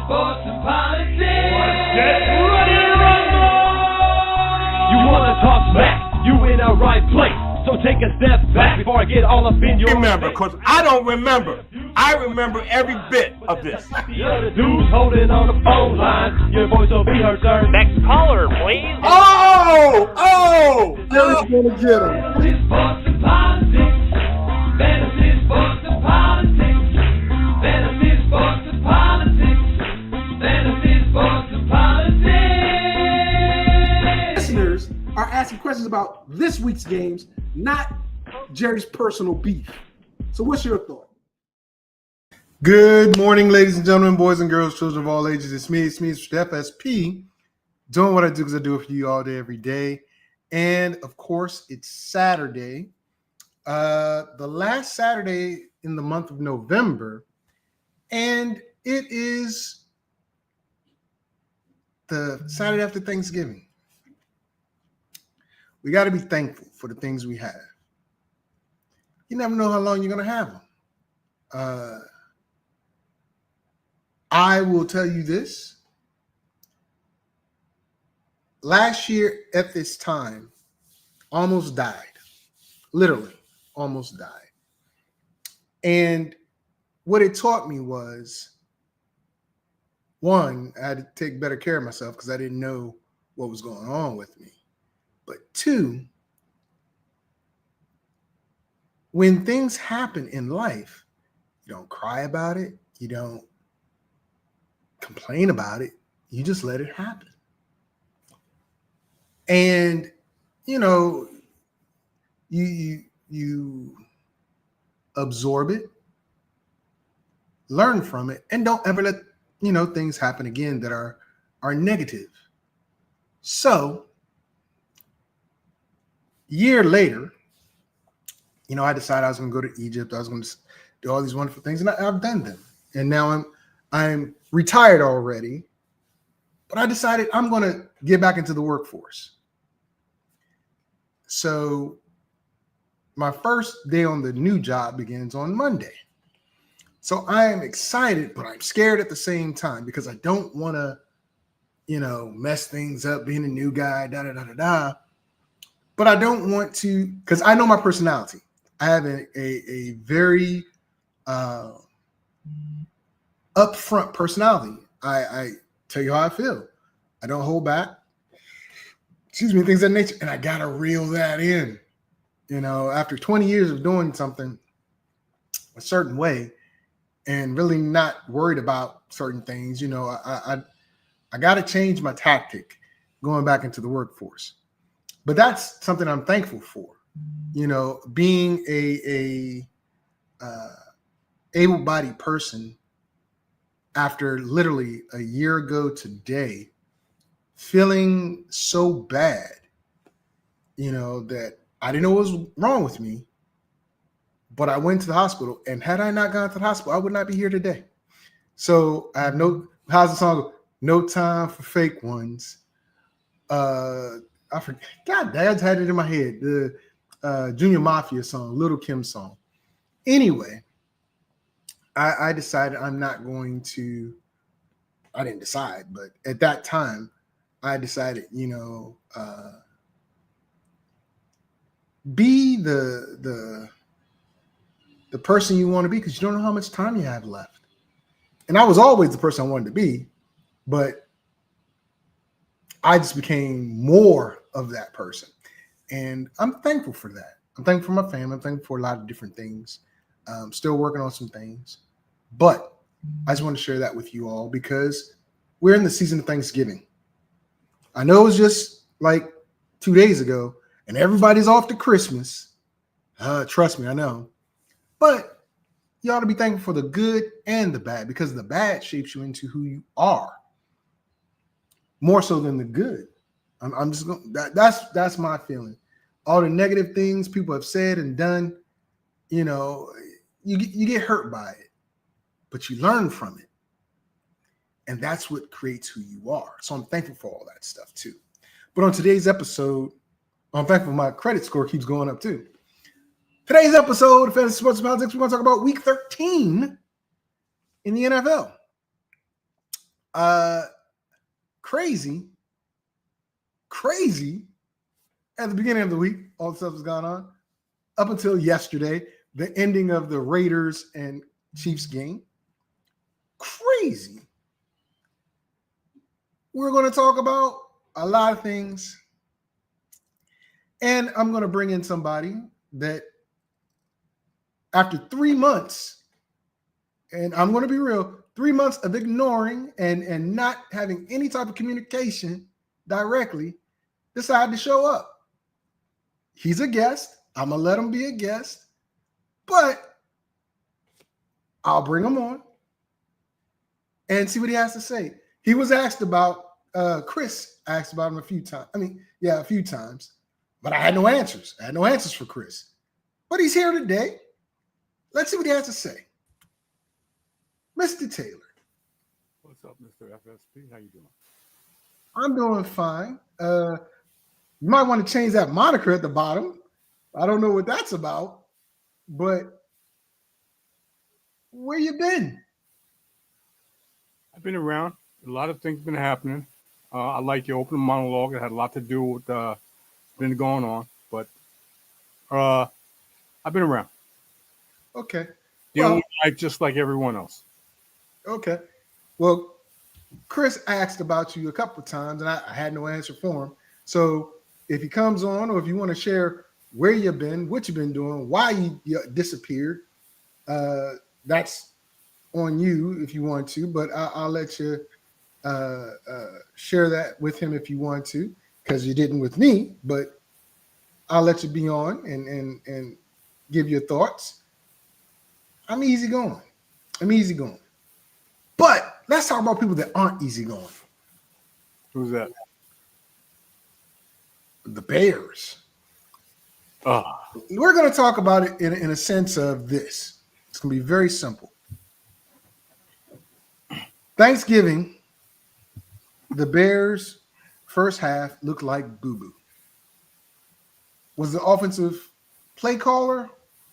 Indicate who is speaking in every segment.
Speaker 1: sports, and politics. Get ready to rumble! You wanna talk smack? You in the right place. So take a step back before I get all up in your
Speaker 2: remember, because I don't remember. I remember every bit of this.
Speaker 1: The dude's holding on the phone line. Your voice will be heard, sir.
Speaker 3: Next caller, please.
Speaker 2: Jerry's gonna get him.
Speaker 1: Fantasy, sports, and politics. Fantasy, sports, and politics. Fantasy, sports, and politics. Fantasy, sports, and politics.
Speaker 4: Listeners are asking questions about this week's games, not Jerry's personal beef. So what's your thought?
Speaker 5: Good morning, ladies and gentlemen, boys and girls, children of all ages. It's me, Mr. FSP, doing what I do because I do it for you all day, every day. And, of course, it's Saturday, the last Saturday in the month of November, and it is the Saturday after Thanksgiving. We got to be thankful for the things we have. You never know how long you're going to have them. I will tell you this. Last year at this time, almost died. Literally, almost died. And what it taught me was, one, I had to take better care of myself because I didn't know what was going on with me. But two, when things happen in life, you don't cry about it. You don't complain about it. You just let it happen. And, you know, you absorb it, learn from it, and don't ever let, things happen again that are negative. So, year later, I decided I was going to go to Egypt. I was going to do all these wonderful things, and I've done them. And now I'm retired already, but I decided I'm going to get back into the workforce. So my first day on the new job begins on Monday. So I am excited, but I'm scared at the same time because I don't want to, mess things up being a new guy, da-da-da-da-da. But I don't want to, because I know my personality. I have a very upfront personality. I tell you how I feel. I don't hold back. Things of that nature. And I got to reel that in. After 20 years of doing something a certain way and really not worried about certain things, I got to change my tactic going back into the workforce. But that's something I'm thankful for. Being a able-bodied person after literally a year ago today, feeling so bad, that I didn't know what was wrong with me, but I went to the hospital, and had I not gone to the hospital, I would not be here today. So I have how's the song? No time for fake ones. I forget. God, Dad's had it in my head. The Junior Mafia song, Little Kim song. Anyway, I decided I'm not going to. I didn't decide, but at that time, I decided, be the person you want to be because you don't know how much time you have left. And I was always the person I wanted to be, but I just became more of that person. And I'm thankful for that. I'm thankful for my family. I'm thankful for a lot of different things. Still working on some things. But I just want to share that with you all because we're in the season of Thanksgiving. I know it was just like 2 days ago and everybody's off to Christmas. Trust me, I know. But you ought to be thankful for the good and the bad because the bad shapes you into who you are more so than the good. I'm just going. That's my feeling. All the negative things people have said and done, you get hurt by it, but you learn from it, and that's what creates who you are. So I'm thankful for all that stuff too. But on today's episode, I'm thankful my credit score keeps going up too. Today's episode of Fantasy Sports and Politics, we're going to talk about Week 13 in the NFL. Crazy at the beginning of the week, all the stuff that's gone on up until yesterday, the ending of the Raiders and Chiefs game. Crazy. We're going to talk about a lot of things, and I'm going to bring in somebody that after 3 months, and I'm going to be real, 3 months of ignoring and not having any type of communication directly, decided to show up. He's a guest. I'm going to let him be a guest, but I'll bring him on and see what he has to say. He was asked about, Chris asked about him a few times. A few times, but I had no answers. I had no answers for Chris, but he's here today. Let's see what he has to say. Mr. Taylor.
Speaker 3: What's up, Mr. FSP? How you doing?
Speaker 5: I'm doing fine. You might want to change that moniker at the bottom. I don't know what that's about, but where you been?
Speaker 3: I've been around. A lot of things been happening. I like your opening monologue. It had a lot to do with been going on, but I've been around.
Speaker 5: Okay.
Speaker 3: Dealing with life just like everyone else.
Speaker 5: Okay. Well, Chris asked about you a couple of times, and I had no answer for him. So if he comes on, or if you want to share where you've been, what you've been doing, why you disappeared, that's on you if you want to. But I'll let you share that with him if you want to, because you didn't with me. But I'll let you be on and give your thoughts. I'm easygoing. But let's talk about people that aren't easygoing.
Speaker 3: Who's that?
Speaker 5: The Bears.
Speaker 3: Oh.
Speaker 5: We're going to talk about it in a sense of this. It's going to be very simple. Thanksgiving, the Bears' first half looked like boo-boo. Was the offensive play caller,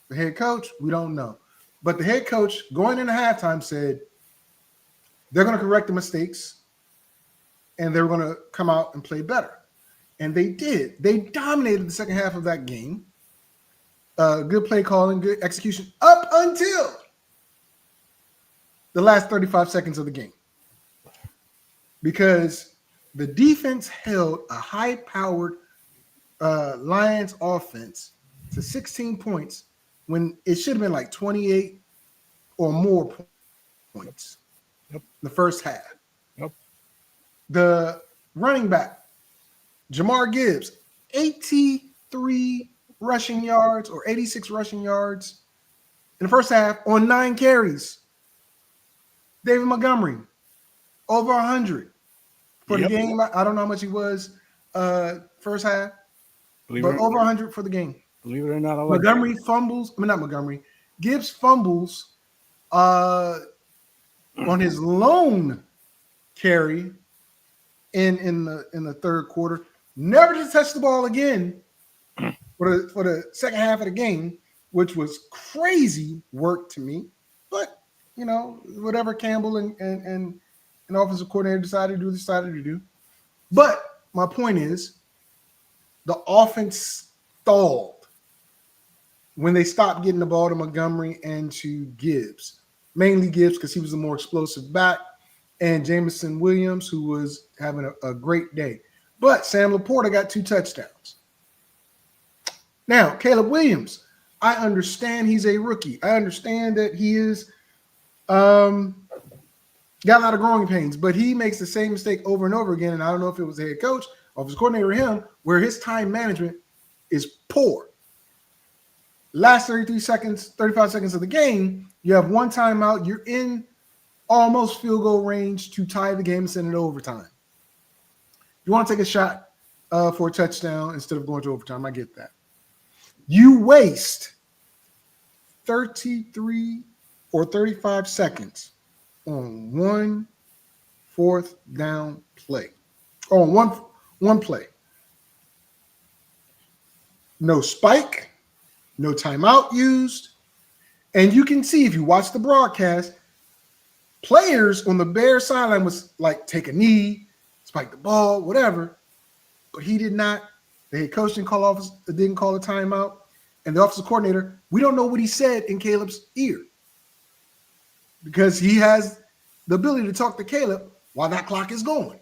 Speaker 5: the head coach? We don't know. But the head coach going into halftime said they're going to correct the mistakes and they're going to come out and play better. And they did. They dominated the second half of that game. Good play calling, good execution up until the last 35 seconds of the game. Because the defense held a high-powered Lions offense to 16 points when it should have been like 28 or more points in the first half.
Speaker 3: Yep.
Speaker 5: The running back, Jamar Gibbs, 83 rushing yards or 86 rushing yards in the first half on 9 carries. David Montgomery, over 100 for the game. I don't know how much he was first half, but over 100 for the game.
Speaker 3: Believe it or not, I like
Speaker 5: Montgomery fumbles. I mean, not Montgomery. Gibbs fumbles on his lone carry in the third quarter. Never to touch the ball again for the second half of the game, which was crazy work to me. But you know, whatever Campbell and an offensive coordinator decided to do. But my point is, the offense stalled when they stopped getting the ball to Montgomery and to Gibbs. Mainly Gibbs because he was the more explosive back, and Jameson Williams, who was having a great day. But Sam Laporta got 2 touchdowns. Now, Caleb Williams, I understand he's a rookie. I understand that he is got a lot of growing pains, but he makes the same mistake over and over again. And I don't know if it was the head coach or if it was coordinator or him, where his time management is poor. Last 35 seconds of the game, you have one timeout. You're in almost field goal range to tie the game and send it to overtime. You want to take a shot for a touchdown instead of going to overtime. I get that. You waste 33 or 35 seconds on 1 4th down play. On one play. No spike, no timeout used. And you can see if you watch the broadcast, players on the Bears sideline was like, take a knee, spike the ball, whatever. But he did not. The head coach didn't call a timeout. And the offensive coordinator, we don't know what he said in Caleb's ear. Because he has the ability to talk to Caleb while that clock is going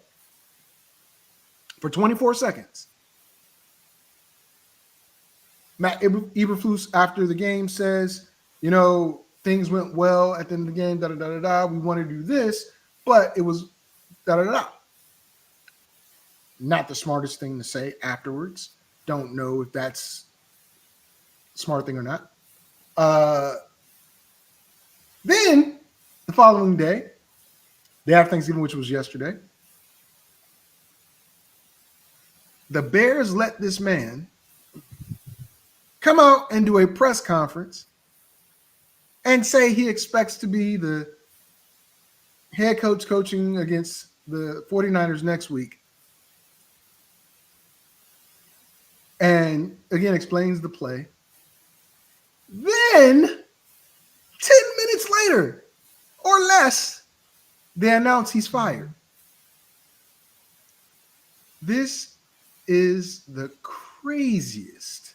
Speaker 5: for 24 seconds. Matt Eberflus after the game says, things went well at the end of the game, da-da-da-da-da. We want to do this, but it was da-da-da-da. Not the smartest thing to say afterwards. Don't know if that's a smart thing or not. Then the following day after Thanksgiving, which was yesterday, the Bears let this man come out and do a press conference and say he expects to be the head coach coaching against the 49ers next week. And again, explains the play. Then 10 minutes later or less, they announce he's fired. This is the craziest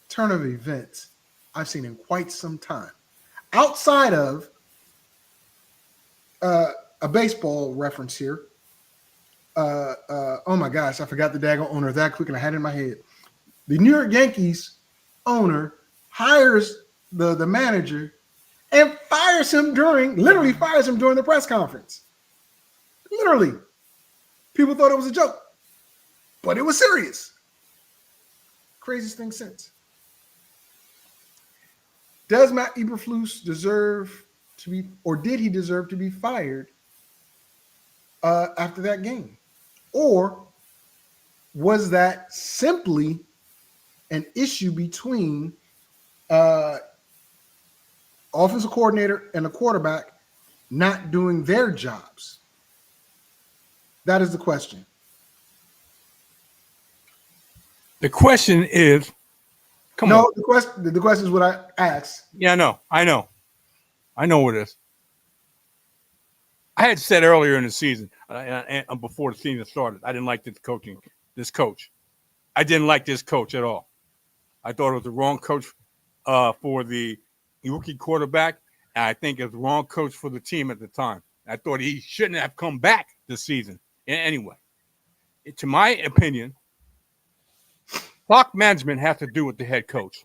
Speaker 5: turn of events I've seen in quite some time. Outside of a baseball reference here. Oh my gosh, I forgot the daggone owner that quick and I had it in my head. The New York Yankees owner hires the manager and literally fires him during the press conference. Literally. People thought it was a joke, but it was serious. Craziest thing since. Does Matt Eberflus deserve to be, or did he deserve to be fired after that game? Or was that simply an issue between offensive coordinator and the quarterback not doing their jobs? That is the question.
Speaker 3: The question is,
Speaker 5: the question is what I asked.
Speaker 3: Yeah, I know what it is. I had said earlier in the season, and before the season started, I didn't like this coach. I didn't like this coach at all. I thought it was the wrong coach for the rookie quarterback, and I think it was the wrong coach for the team at the time. I thought he shouldn't have come back this season. Anyway, to my opinion, clock management has to do with the head coach.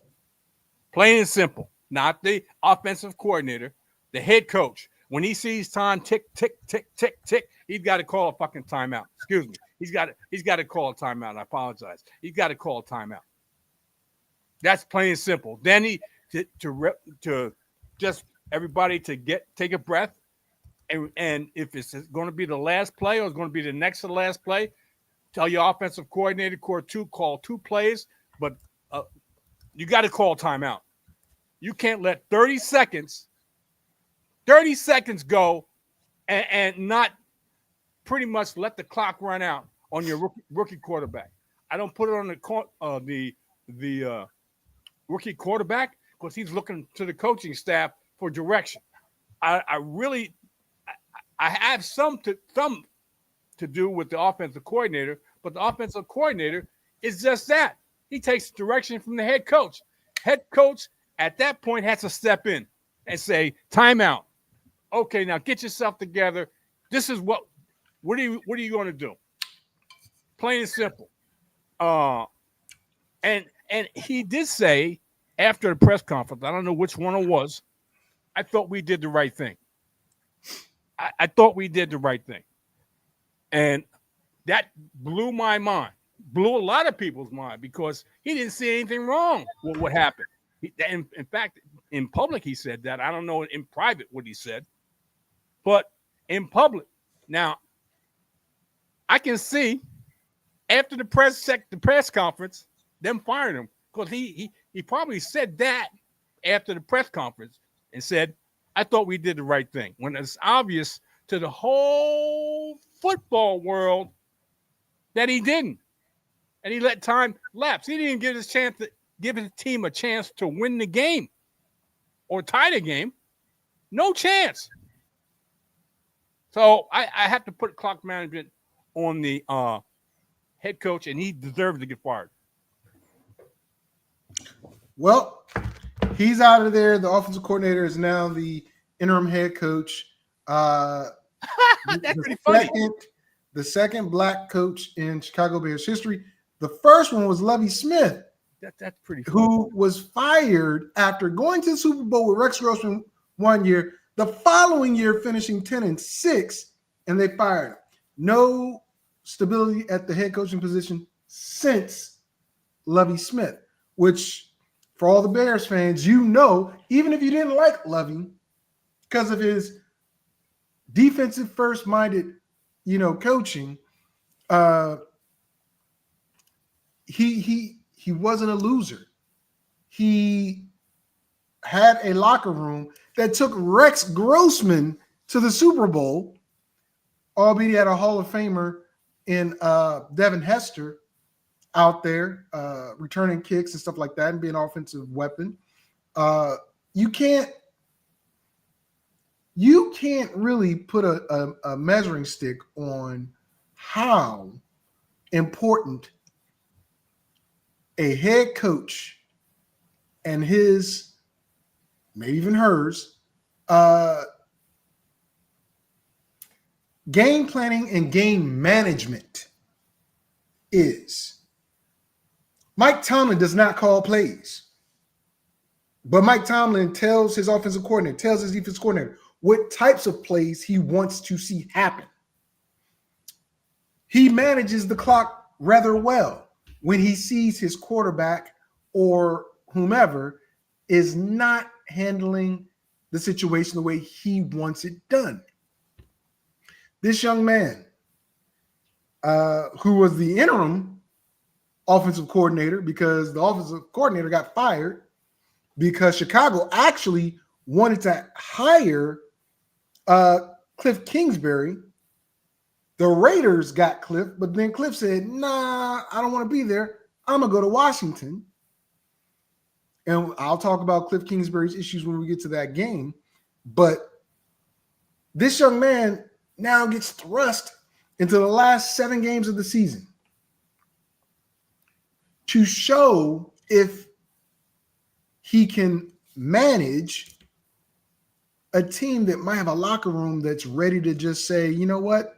Speaker 3: Plain and simple. Not the offensive coordinator, the head coach. When he sees time tick, tick, tick, tick, tick, he's got to call a fucking timeout. Excuse me. He's got to call a timeout. I apologize. He's got to call a timeout. That's plain and simple. Then to just everybody to take a breath, and if it's going to be the last play or it's going to be the next to the last play, tell your offensive coordinator, call two plays, but you got to call timeout. You can't let 30 seconds go and not pretty much let the clock run out on your rookie quarterback. I don't put it on the rookie quarterback because he's looking to the coaching staff for direction. I have some to do with the offensive coordinator, but the offensive coordinator is just that. He takes direction from the head coach. Head coach at that point has to step in and say, timeout. Okay, now get yourself together. This is what are you going to do? Plain and simple. And he did say after the press conference, I don't know which one it was, I thought we did the right thing. I thought we did the right thing. And that blew my mind, blew a lot of people's mind because he didn't see anything wrong with what happened. In fact, in public, he said that. I don't know in private what he said, but in public. Now, I can see after the press conference, them firing him because he probably said that after the press conference and said, I thought we did the right thing. When it's obvious to the whole football world that he didn't. And he let time lapse. He didn't give his team a chance to win the game or tie the game. No chance. So I have to put clock management on the head coach, and he deserves to get fired.
Speaker 5: Well, he's out of there. The offensive coordinator is now the interim head coach.
Speaker 3: That's pretty funny.
Speaker 5: The second black coach in Chicago Bears history. The first one was Lovie Smith,
Speaker 3: That's pretty funny.
Speaker 5: who was fired after going to the Super Bowl with Rex Grossman one year. The following year, finishing 10-6, and they fired him. No stability at the head coaching position since Lovie Smith, which for all the Bears fans, even if you didn't like Lovie because of his defensive first-minded, coaching, he wasn't a loser. He had a locker room that took Rex Grossman to the Super Bowl, albeit he had a Hall of Famer in Devin Hester out there returning kicks and stuff like that and being an offensive weapon. You can't really put a measuring stick on how important a head coach and his, maybe even hers, game planning and game management is. Mike Tomlin does not call plays, but Mike Tomlin tells his offensive coordinator, tells his defensive coordinator what types of plays he wants to see happen. He manages the clock rather well when he sees his quarterback or whomever is not handling the situation the way he wants it done. This young man, who was the interim offensive coordinator, because the offensive coordinator got fired because Chicago actually wanted to hire Cliff Kingsbury. The Raiders got Cliff, but then Cliff said, nah, I don't want to be there. I'm going to go to Washington. And I'll talk about Cliff Kingsbury's issues when we get to that game. But this young man now gets thrust into the last 7 games of the season to show if he can manage a team that might have a locker room that's ready to just say, you know what?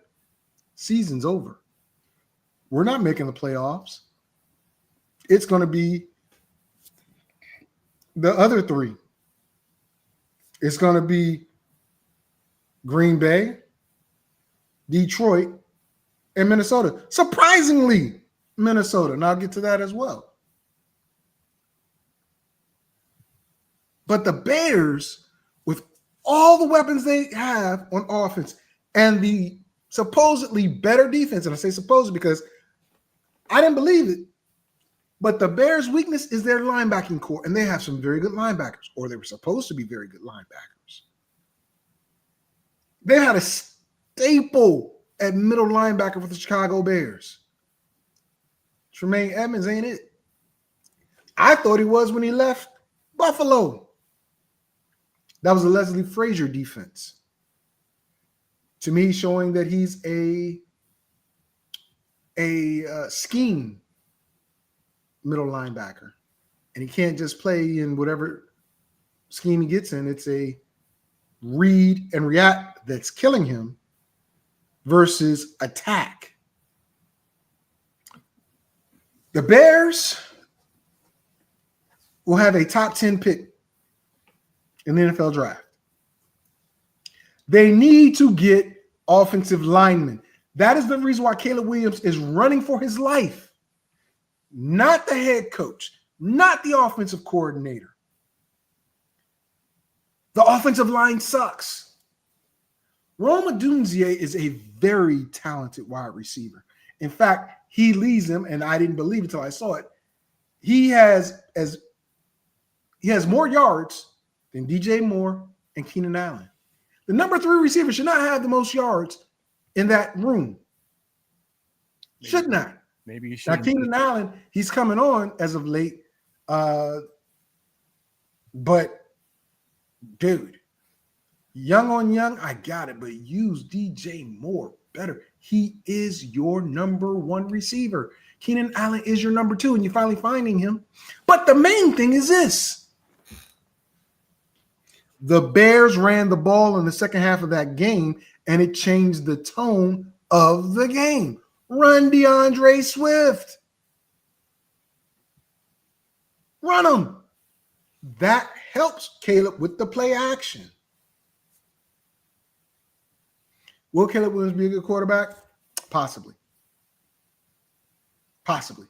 Speaker 5: Season's over. We're not making the playoffs. It's going to be the other 3. It's going to be Green Bay, Detroit, and Minnesota. Surprisingly, Minnesota. And I'll get to that as well. But the Bears, with all the weapons they have on offense and the supposedly better defense, and I say supposed because I didn't believe it, but the Bears' weakness is their linebacking core, and they have some very good linebackers, or they were supposed to be very good linebackers. They had a staple at middle linebacker for the Chicago Bears. Tremaine Edmonds ain't it. I thought he was when he left Buffalo. That was a Leslie Frazier defense. To me, showing that he's a scheme middle linebacker. And he can't just play in whatever scheme he gets in. It's a read and react that's killing him versus attack. The Bears will have a top 10 pick in the NFL draft. They need to get offensive linemen. That is the reason why Caleb Williams is running for his life. Not the head coach, not the offensive coordinator. The offensive line sucks. Rome Odunze is a very talented wide receiver. In fact, he leads them, and I didn't believe it until I saw it. He has more yards than DJ Moore and Keenan Allen. The number 3 receiver should not have the most yards in that room. Should not.
Speaker 3: Maybe you should.
Speaker 5: Now, Keenan Allen, he's coming on as of late. But, dude, Young on young, I got it, but use DJ Moore better. He is your number one receiver. Keenan Allen is your number two, and you're finally finding him. But the main thing is this. The Bears ran the ball in the second half of that game, and it changed the tone of the game. Run DeAndre Swift. Run him. That helps Caleb with the play action. Will Caleb Williams be a good quarterback? Possibly. Possibly.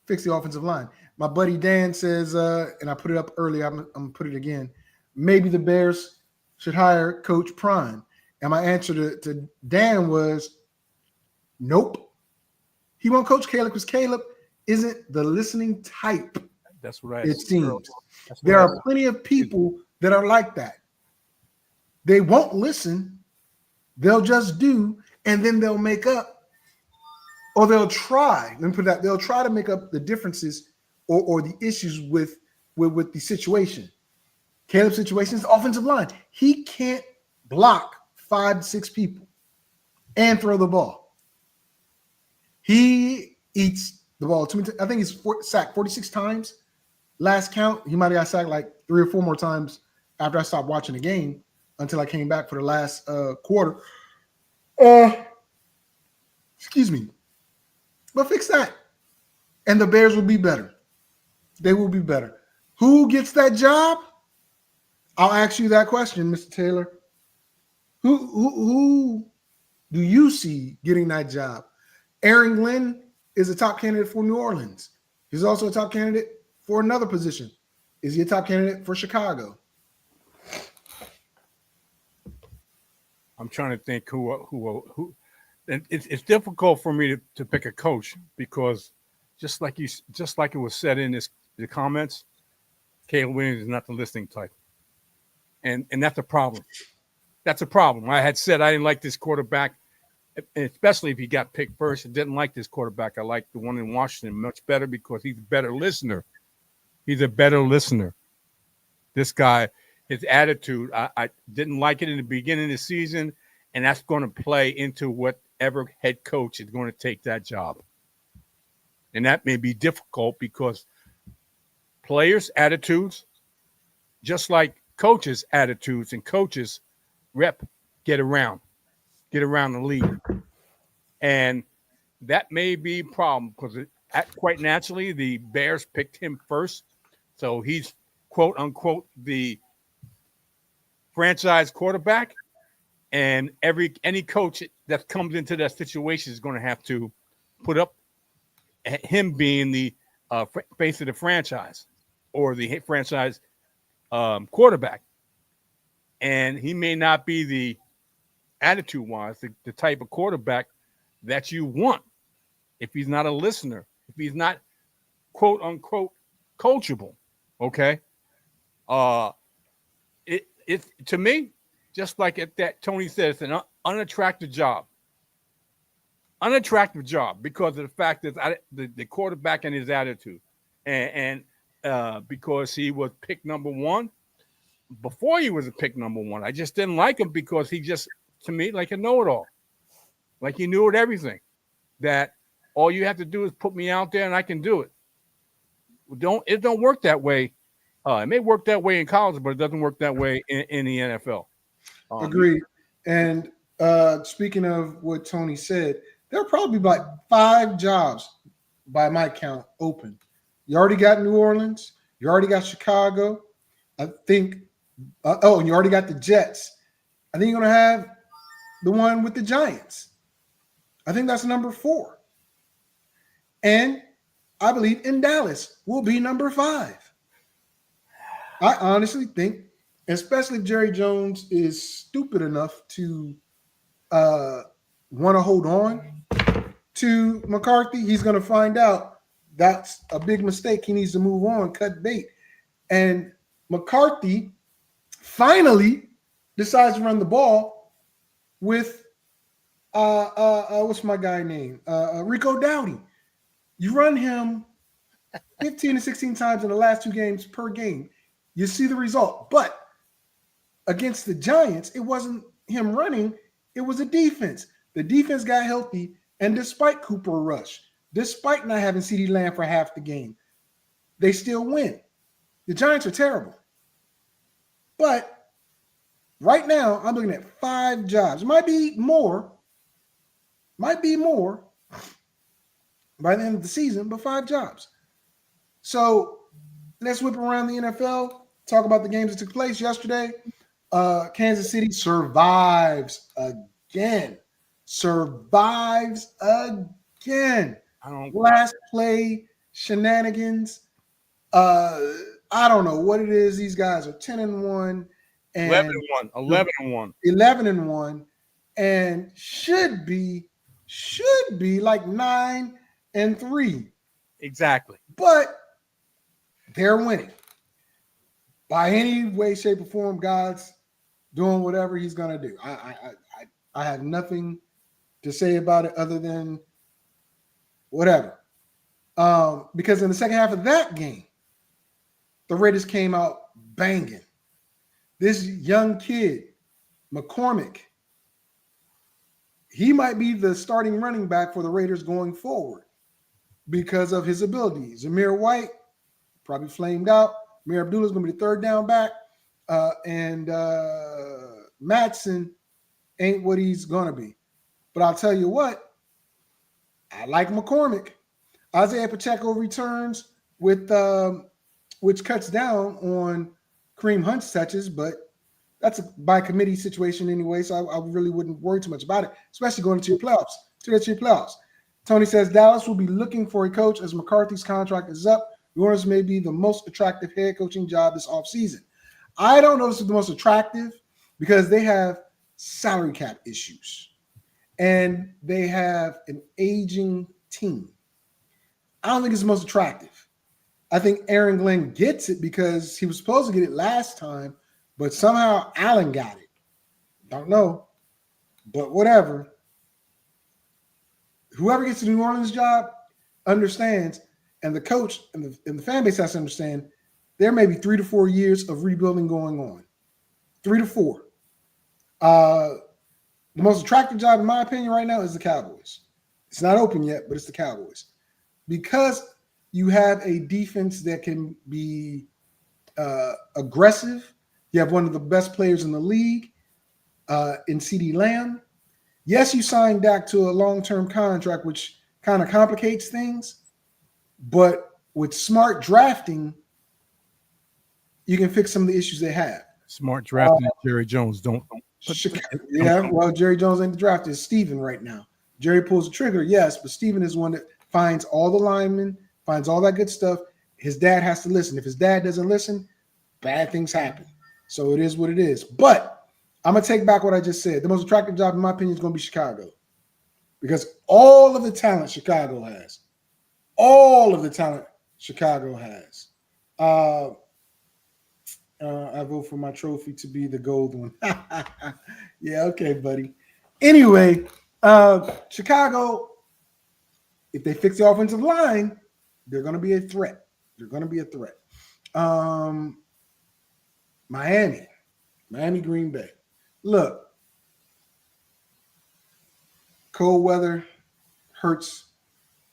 Speaker 5: Fix the offensive line. My buddy Dan says, and I put it up earlier, I'm going to put it again, maybe the Bears should hire Coach Prime. And my answer to Dan was, nope. He won't coach Caleb because Caleb isn't the listening type.
Speaker 3: That's right.
Speaker 5: It seems. There are plenty of people that are like that. They won't listen. They'll just do, and then they'll make up, or they'll try. Let me put that. They'll try to make up the differences or the issues with the situation. Caleb's situation is the offensive line. He can't block 5 to 6 people and throw the ball. He eats the ball too many times. I think he's sacked 46 times. Last count, he might have got sacked like 3 or 4 more times after I stopped watching the game until I came back for the last quarter. Excuse me. But fix that. And the Bears will be better. They will be better. Who gets that job? I'll ask you that question, Mr. Taylor. Who do you see getting that job? Aaron Glenn is a top candidate for New Orleans. He's also a top candidate for another position. Is he a top candidate for Chicago?
Speaker 3: I'm trying to think who. It's difficult for me to pick a coach because just like it was said in the comments, Caleb Williams is not the listening type, and that's a problem. That's a problem. I had said I didn't like this quarterback, especially if he got picked first. I didn't like this quarterback. I liked the one in Washington much better because he's a better listener. He's a better listener. This guy, his attitude, I didn't like it in the beginning of the season, and that's going to play into whatever head coach is going to take that job. And that may be difficult because players' attitudes, just like coaches' attitudes and coaches' get around the league. And that may be a problem because quite naturally the Bears picked him first. So he's, quote unquote, the franchise quarterback. And any coach that comes into that situation is going to have to put up him being the face of the franchise or the franchise quarterback. And he may not be the attitude-wise, the type of quarterback that you want if he's not a listener, if he's not, quote unquote, coachable. Okay. It to me, just like that Tony said, it's an unattractive job. Unattractive job because of the fact that the quarterback and his attitude, and because he was picked number one. Before he was a pick number one, I just didn't like him because he just, to me, like a know-it-all, like he knew it everything. That all you have to do is put me out there and I can do it. It don't work that way. It may work that way in college, but it doesn't work that way in the NFL.
Speaker 5: Agreed. And speaking of what Tony said, there are probably about 5 jobs, by my count, open. You already got New Orleans. You already got Chicago. I think. And you already got the Jets. I think you're going to have the one with the Giants. I think that's number 4. And I believe in Dallas will be number 5. I honestly think, especially if Jerry Jones is stupid enough to want to hold on to McCarthy, he's going to find out that's a big mistake. He needs to move on, cut bait. And McCarthy finally decides to run the ball with what's my guy name? Rico Dowdy. You run him 15 to 16 times in the last 2 games per game. You see the result. But against the Giants, it wasn't him running, it was the defense. The defense got healthy, and despite Cooper Rush, despite not having CeeDee Lamb for half the game, they still win. The Giants are terrible. But right now, I'm looking at 5 jobs. Might be more by the end of the season, but 5 jobs. So let's whip around the NFL, talk about the games that took place yesterday. Kansas City survives again. Last play shenanigans. I don't know what it is. These guys are 10-1 and
Speaker 3: 11-1.
Speaker 5: 11-1 and should be like 9-3.
Speaker 3: Exactly.
Speaker 5: But they're winning. By any way, shape, or form, God's doing whatever he's gonna do. I have nothing to say about it other than whatever. Because in the second half of that game, the Raiders came out banging. This young kid, McCormick, he might be the starting running back for the Raiders going forward because of his ability. Zamir White probably flamed out. Amir Abdullah is going to be the third down back. And Matson ain't what he's going to be. But I'll tell you what, I like McCormick. Isaiah Pacheco returns with which cuts down on Kareem Hunt's touches, but that's a by committee situation anyway, so I really wouldn't worry too much about it, especially going into your playoffs. Tony says Dallas will be looking for a coach as McCarthy's contract is up. Yours may be the most attractive head coaching job this offseason. I don't know if it's the most attractive because they have salary cap issues and they have an aging team. I don't think it's the most attractive. I think Aaron Glenn gets it because he was supposed to get it last time, but somehow Allen got it. Don't know, but whatever. Whoever gets the New Orleans job understands, and the coach and the fan base has to understand, there may be 3 to 4 years of rebuilding going on. 3 to 4. The most attractive job, in my opinion, right now is the Cowboys. It's not open yet, but it's the Cowboys. Because you have a defense that can be aggressive. You have one of the best players in the league in CeeDee Lamb. Yes, you signed Dak to a long-term contract, which kind of complicates things. But with smart drafting, you can fix some of the issues they have.
Speaker 3: Smart drafting, Jerry Jones. Don't
Speaker 5: well, Jerry Jones ain't the draft. It's Steven right now. Jerry pulls the trigger, yes, but Steven is one that finds all the linemen, finds all that good stuff. His dad has to listen. If his dad doesn't listen, bad things happen. So it is what it is. But I'm going to take back what I just said. The most attractive job, in my opinion, is going to be Chicago. Because all of the talent Chicago has. I vote for my trophy to be the gold one. Yeah, okay, buddy. Anyway, Chicago, if they fix the offensive line, they're going to be a threat. Miami, Green Bay. Look, cold weather hurts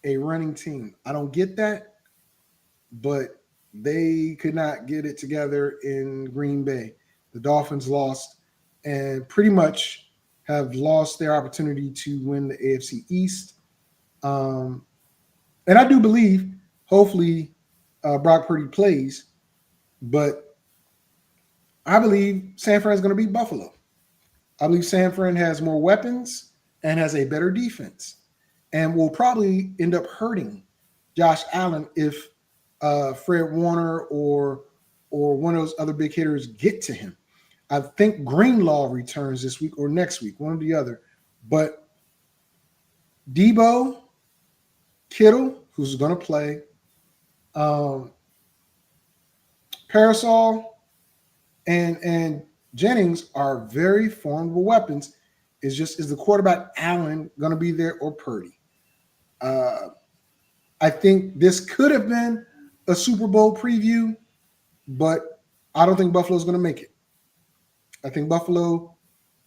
Speaker 5: a running team. I don't get that, but they could not get it together in Green Bay. The Dolphins lost and pretty much have lost their opportunity to win the AFC East. And I do believe, hopefully, Brock Purdy plays, but I believe San Fran is going to beat Buffalo. I believe San Fran has more weapons and has a better defense and will probably end up hurting Josh Allen if Fred Warner or one of those other big hitters get to him. I think Greenlaw returns this week or next week, one or the other. But Debo, Kittle, who's going to play, Parasol, and Jennings are very formidable weapons. Is the quarterback Allen going to be there or Purdy? I think this could have been a Super Bowl preview, but I don't think Buffalo's going to make it. I think Buffalo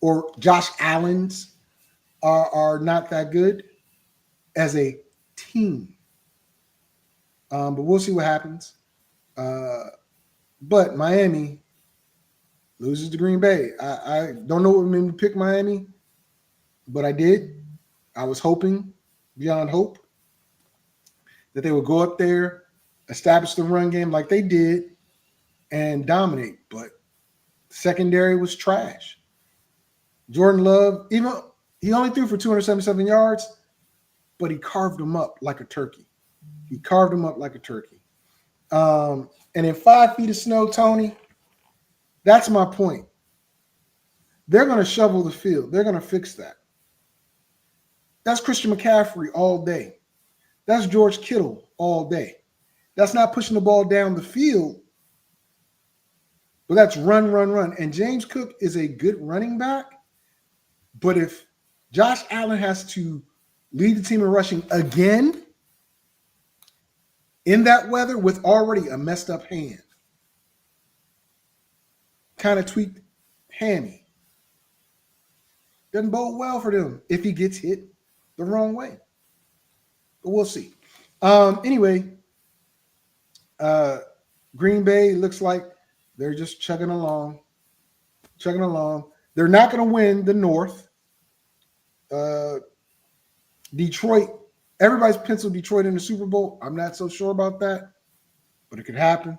Speaker 5: or Josh Allen's are not that good as a team. But we'll see what happens. But Miami loses to Green Bay. I don't know what made me pick Miami, but I did. I was hoping beyond hope that they would go up there, establish the run game like they did, and dominate. But secondary was trash. Jordan Love, even he only threw for 277 yards, but he carved them up like a turkey. He carved them up like a turkey. And in 5 feet of snow, Tony, that's my point. They're going to shovel the field. They're going to fix that. That's Christian McCaffrey all day. That's George Kittle all day. That's not pushing the ball down the field, but that's run, run, run. And James Cook is a good running back, but if Josh Allen has to lead the team in rushing again in that weather with already a messed up hand, kind of tweaked hammy, doesn't bode well for them if he gets hit the wrong way. But we'll see. Anyway, Green Bay looks like they're just chugging along. They're not going to win the North. Detroit, everybody's penciled Detroit in the Super Bowl. I'm not so sure about that, but it could happen.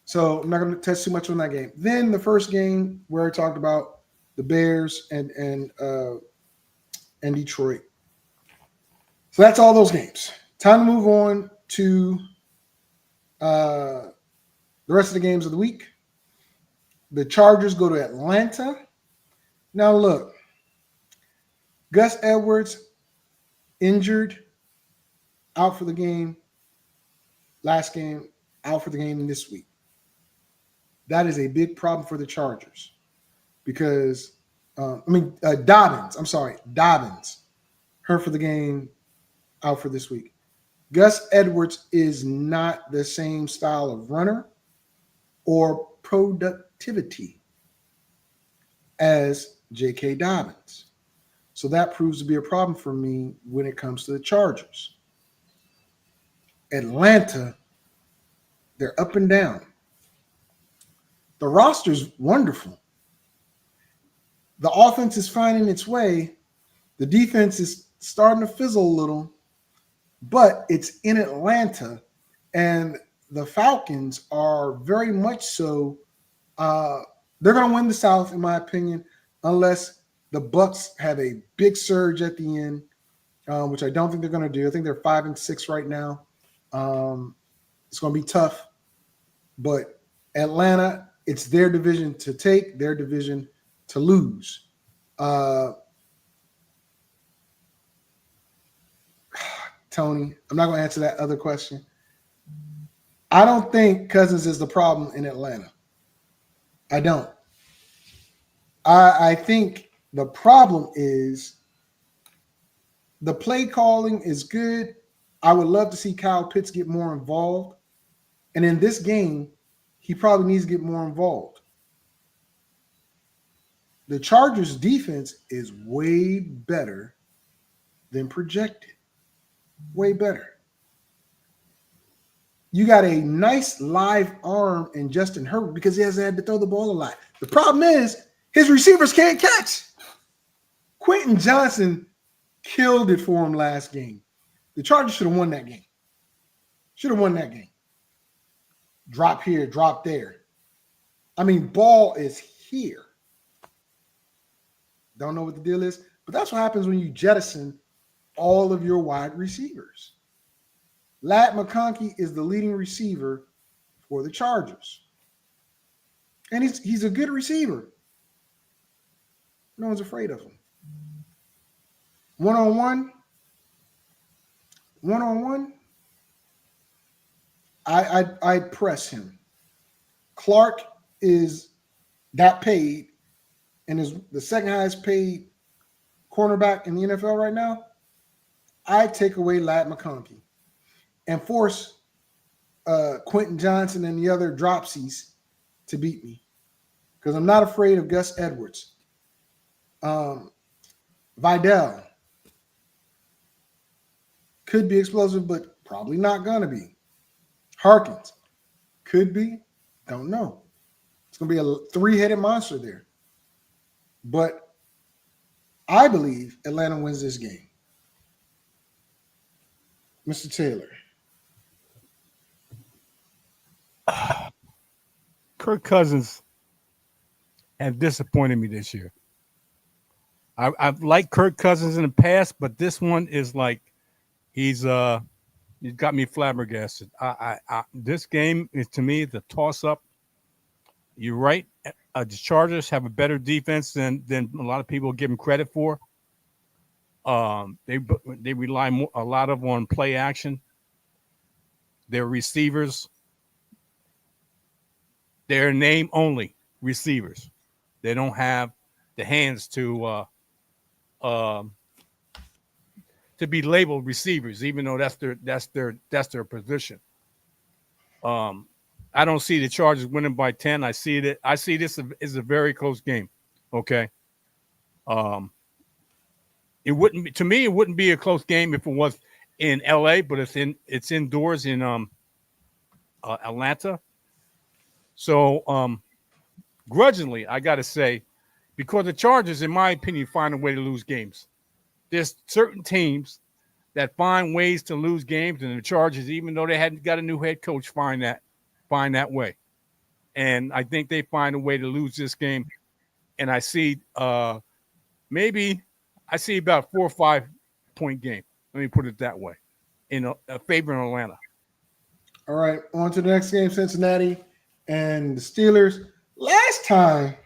Speaker 5: So I'm not going to touch too much on that game. Then the first game where I talked about the Bears and Detroit. So that's all those games. Time to move on to the rest of the games of the week. The Chargers go to Atlanta. Now look, Gus Edwards injured, out for the game. Last game, out for the game this week. That is a big problem for the Chargers because, Dobbins, hurt for the game, out for this week. Gus Edwards is not the same style of runner or productivity as J.K. Dobbins. So that proves to be a problem for me when it comes to the Chargers. Atlanta, they're up and down. The roster's wonderful. The offense is finding its way. The defense is starting to fizzle a little, but it's in Atlanta, and the Falcons are very much so. They're going to win the South, in my opinion, unless the Bucs have a big surge at the end, which I don't think they're going to do. I think they're 5-6 right now. It's going to be tough, but Atlanta, it's their division to take, their division to lose. Tony, I'm not going to answer that other question. I don't think Cousins is the problem in Atlanta. I don't. I think the problem is the play calling is good. I would love to see Kyle Pitts get more involved. And in this game, he probably needs to get more involved. The Chargers' defense is way better than projected. Way better. You got a nice live arm in Justin Herbert because he hasn't had to throw the ball a lot. The problem is his receivers can't catch. Quentin Johnson killed it for him last game. The Chargers should have won that game. Drop here, drop there. I mean, ball is here. Don't know what the deal is, but that's what happens when you jettison all of your wide receivers. Lat McConkey is the leading receiver for the Chargers. And he's a good receiver. No one's afraid of him. One-on-one, I'd press him. Clark is that paid and is the second highest paid cornerback in the NFL right now. I'd take away Lat McConkey and force Quentin Johnson and the other dropsies to beat me. because I'm not afraid of Gus Edwards. Vidal could be explosive, but probably not going to be. Harkins could be. Don't know. It's going to be a three-headed monster there. But I believe Atlanta wins this game. Mr. Taylor.
Speaker 3: Kirk Cousins have disappointed me this year. I've liked Kirk Cousins in the past, but this one is like he's got me flabbergasted. This game is, to me, the toss-up. You're right. The Chargers have a better defense than a lot of people give them credit for. They rely a lot on play action. Their receivers, they're name only receivers. They don't have the hands to be labeled receivers, even though that's their position. I don't see the Chargers winning by 10. I see this as a very close game. Okay. It wouldn't be a close game if it was in LA, but it's indoors in Atlanta. So grudgingly, I gotta say, because the Chargers, in my opinion, find a way to lose games. There's certain teams that find ways to lose games, and the Chargers, even though they hadn't got a new head coach, find that way. And I think they find a way to lose this game. And I see maybe about 4 or 5 point game. Let me put it that way, in a favor in Atlanta.
Speaker 5: All right, on to the next game, Cincinnati and the Steelers. Last time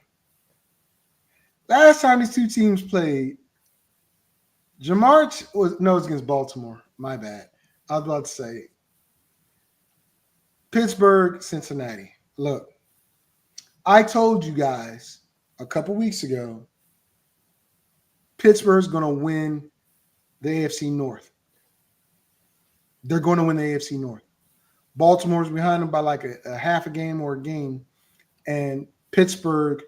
Speaker 5: these two teams played, it's against Baltimore. My bad. I was about to say Pittsburgh, Cincinnati. Look, I told you guys a couple weeks ago, Pittsburgh's going to win the AFC North. They're going to win the AFC North. Baltimore's behind them by like a half a game or a game, and Pittsburgh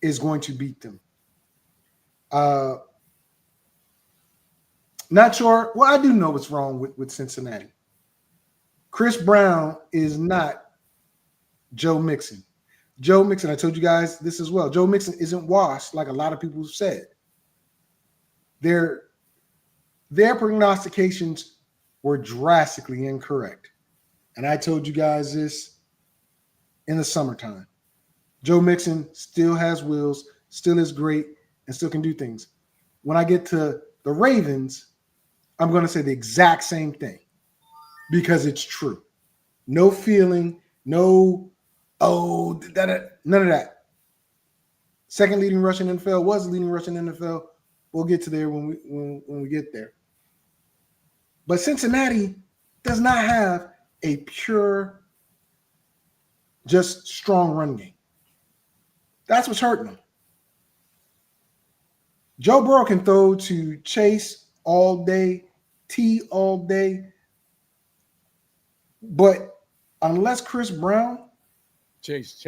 Speaker 5: is going to beat them. Not sure. Well, I do know what's wrong with Cincinnati. Chris Brown is not Joe Mixon. Joe Mixon, I told you guys this as well. Joe Mixon isn't washed like a lot of people have said. Their prognostications were drastically incorrect. And I told you guys this in the summertime. Joe Mixon still has wheels, still is great, and still can do things. When I get to the Ravens, I'm going to say the exact same thing because it's true. No feeling, none of that. Second leading rusher in the NFL, was the leading rusher in the NFL. We'll get to there when we get there. But Cincinnati does not have a pure, just strong run game. That's what's hurting them. Joe Burrow can throw to Chase all day, T all day. But unless Chris Brown,
Speaker 3: Chase,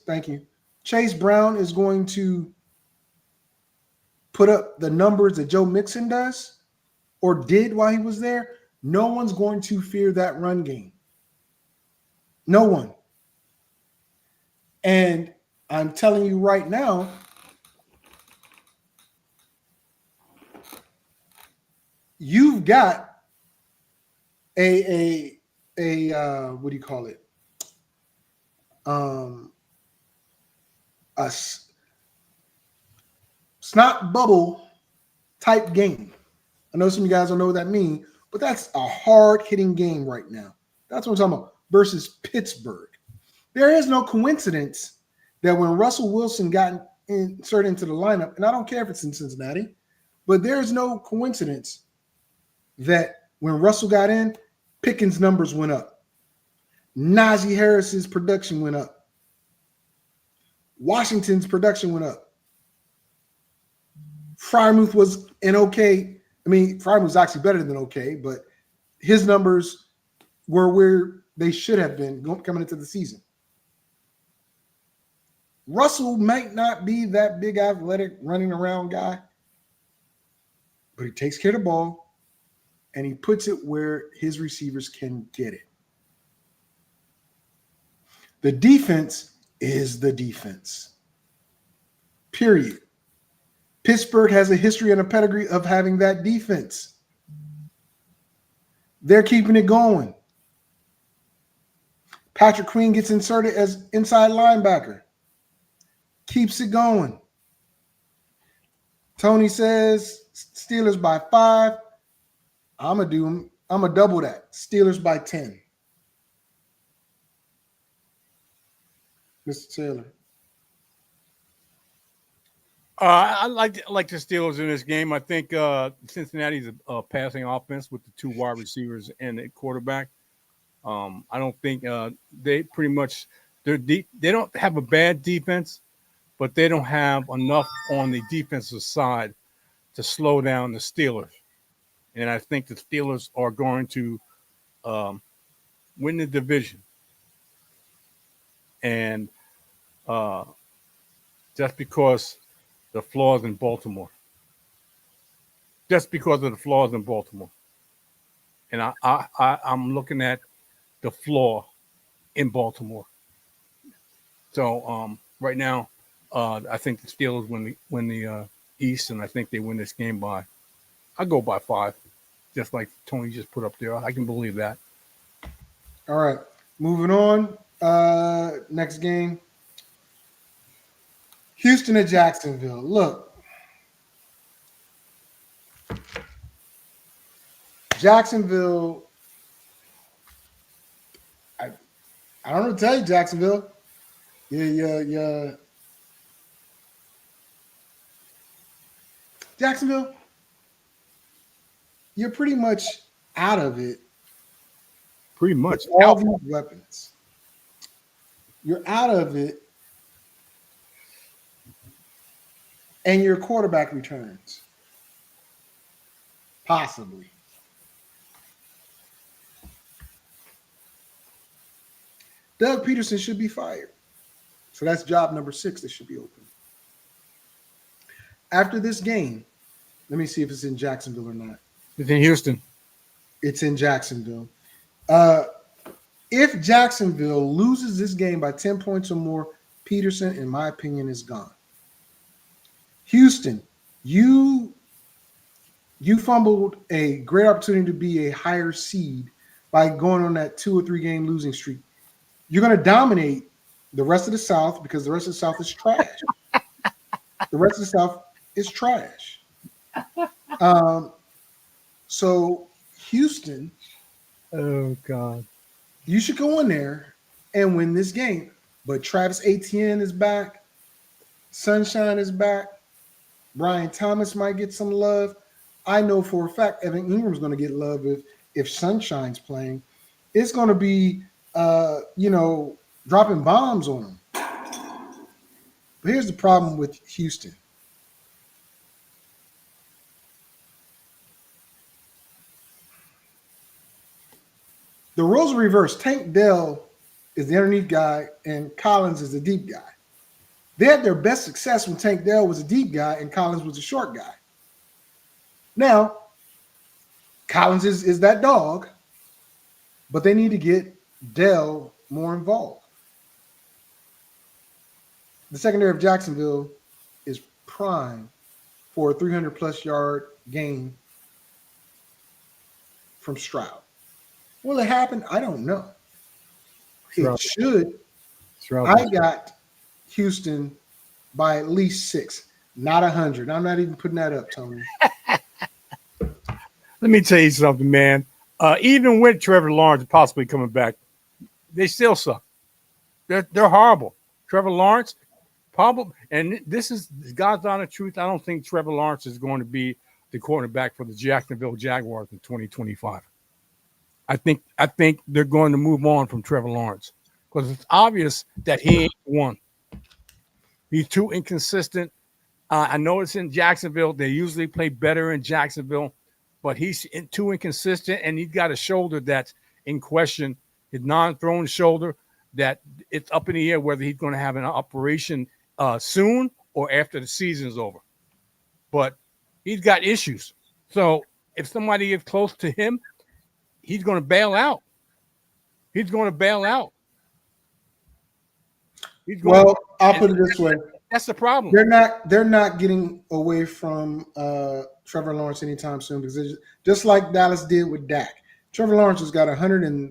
Speaker 5: thank you. Chase Brown is going to put up the numbers that Joe Mixon does or did while he was there. No one's going to fear that run game. No one. And I'm telling you right now, you've got a what do you call it? A snot bubble type game. I know some of you guys don't know what that means, but that's a hard-hitting game right now. That's what I'm talking about, versus Pittsburgh. There is no coincidence that when Russell Wilson got inserted into the lineup, and I don't care if it's in Cincinnati, but there's no coincidence that when Russell got in, Pickens' numbers went up. Najee Harris's production went up. Washington's production went up. Freiermuth was an okay. I mean, Freiermuth was actually better than okay, but his numbers were where they should have been coming into the season. Russell might not be that big athletic running around guy, but he takes care of the ball and he puts it where his receivers can get it. The defense is the defense. Period. Pittsburgh has a history and a pedigree of having that defense. They're keeping it going. Patrick Queen gets inserted as inside linebacker. Keeps it going. Tony says Steelers by 5. I'm gonna double that. Steelers by 10. Mr. Taylor.
Speaker 3: I like the Steelers in this game. I think Cincinnati's a passing offense with the 2 wide receivers and a quarterback. I don't think they pretty much they're deep. They don't have a bad defense, but they don't have enough on the defensive side to slow down the Steelers. And I think the Steelers are going to win the division. And just because the flaws in Baltimore. Just because of the flaws in Baltimore. And I'm looking at the flaw in Baltimore. So right now, I think the Steelers win the East, and I think they win this game I go by 5, just like Tony just put up there. I can believe that.
Speaker 5: All right, moving on. Next game, Houston at Jacksonville. Look, Jacksonville. I don't know what to tell you, Jacksonville. Yeah. Jacksonville, you're pretty much out of it.
Speaker 3: Pretty much.
Speaker 5: All these weapons. You're out of it. And your quarterback returns. Possibly. Doug Peterson should be fired. So that's job number 6 that should be open. After this game, let me see if it's in Jacksonville or not.
Speaker 3: It's in Houston.
Speaker 5: It's in Jacksonville. If Jacksonville loses this game by 10 points or more, Peterson, in my opinion, is gone. Houston, you fumbled a great opportunity to be a higher seed by going on that 2 or 3 game losing streak. You're going to dominate the rest of the South because the rest of the South is trash. The rest of the South is trash. So Houston,
Speaker 3: oh God,
Speaker 5: you should go in there and win this game. But Travis Etienne is back. Sunshine is back. Brian Thomas might get some love. I know for a fact Evan Ingram's going to get love if Sunshine's playing. It's going to be, dropping bombs on him. But here's the problem with Houston. The roles are reversed. Tank Dell is the underneath guy, and Collins is the deep guy. They had their best success when Tank Dell was a deep guy and Collins was a short guy. Now, Collins is that dog, but they need to get Dell more involved. The secondary of Jacksonville is prime for a 300-plus yard game from Stroud. Will it happen? I don't know. It should. I got Houston by at least 6, not 100. I'm not even putting that up, Tony.
Speaker 3: Let me tell you something, man. Even with Trevor Lawrence possibly coming back, they still suck. They're horrible. Trevor Lawrence, probably, and this is God's honest truth. I don't think Trevor Lawrence is going to be the quarterback for the Jacksonville Jaguars in 2025. I think they're going to move on from Trevor Lawrence because it's obvious that he ain't one. He's too inconsistent. I know it's in Jacksonville. They usually play better in Jacksonville, but he's too inconsistent, and he's got a shoulder that's in question, his non-thrown shoulder, that it's up in the air whether he's going to have an operation soon or after the season's over. But he's got issues. So if somebody gets close to him, he's going to bail out. He's going to bail out.
Speaker 5: Well, I'll put it this way.
Speaker 3: That's the problem.
Speaker 5: They're not getting away from Trevor Lawrence anytime soon because just like Dallas did with Dak. Trevor Lawrence has got $40,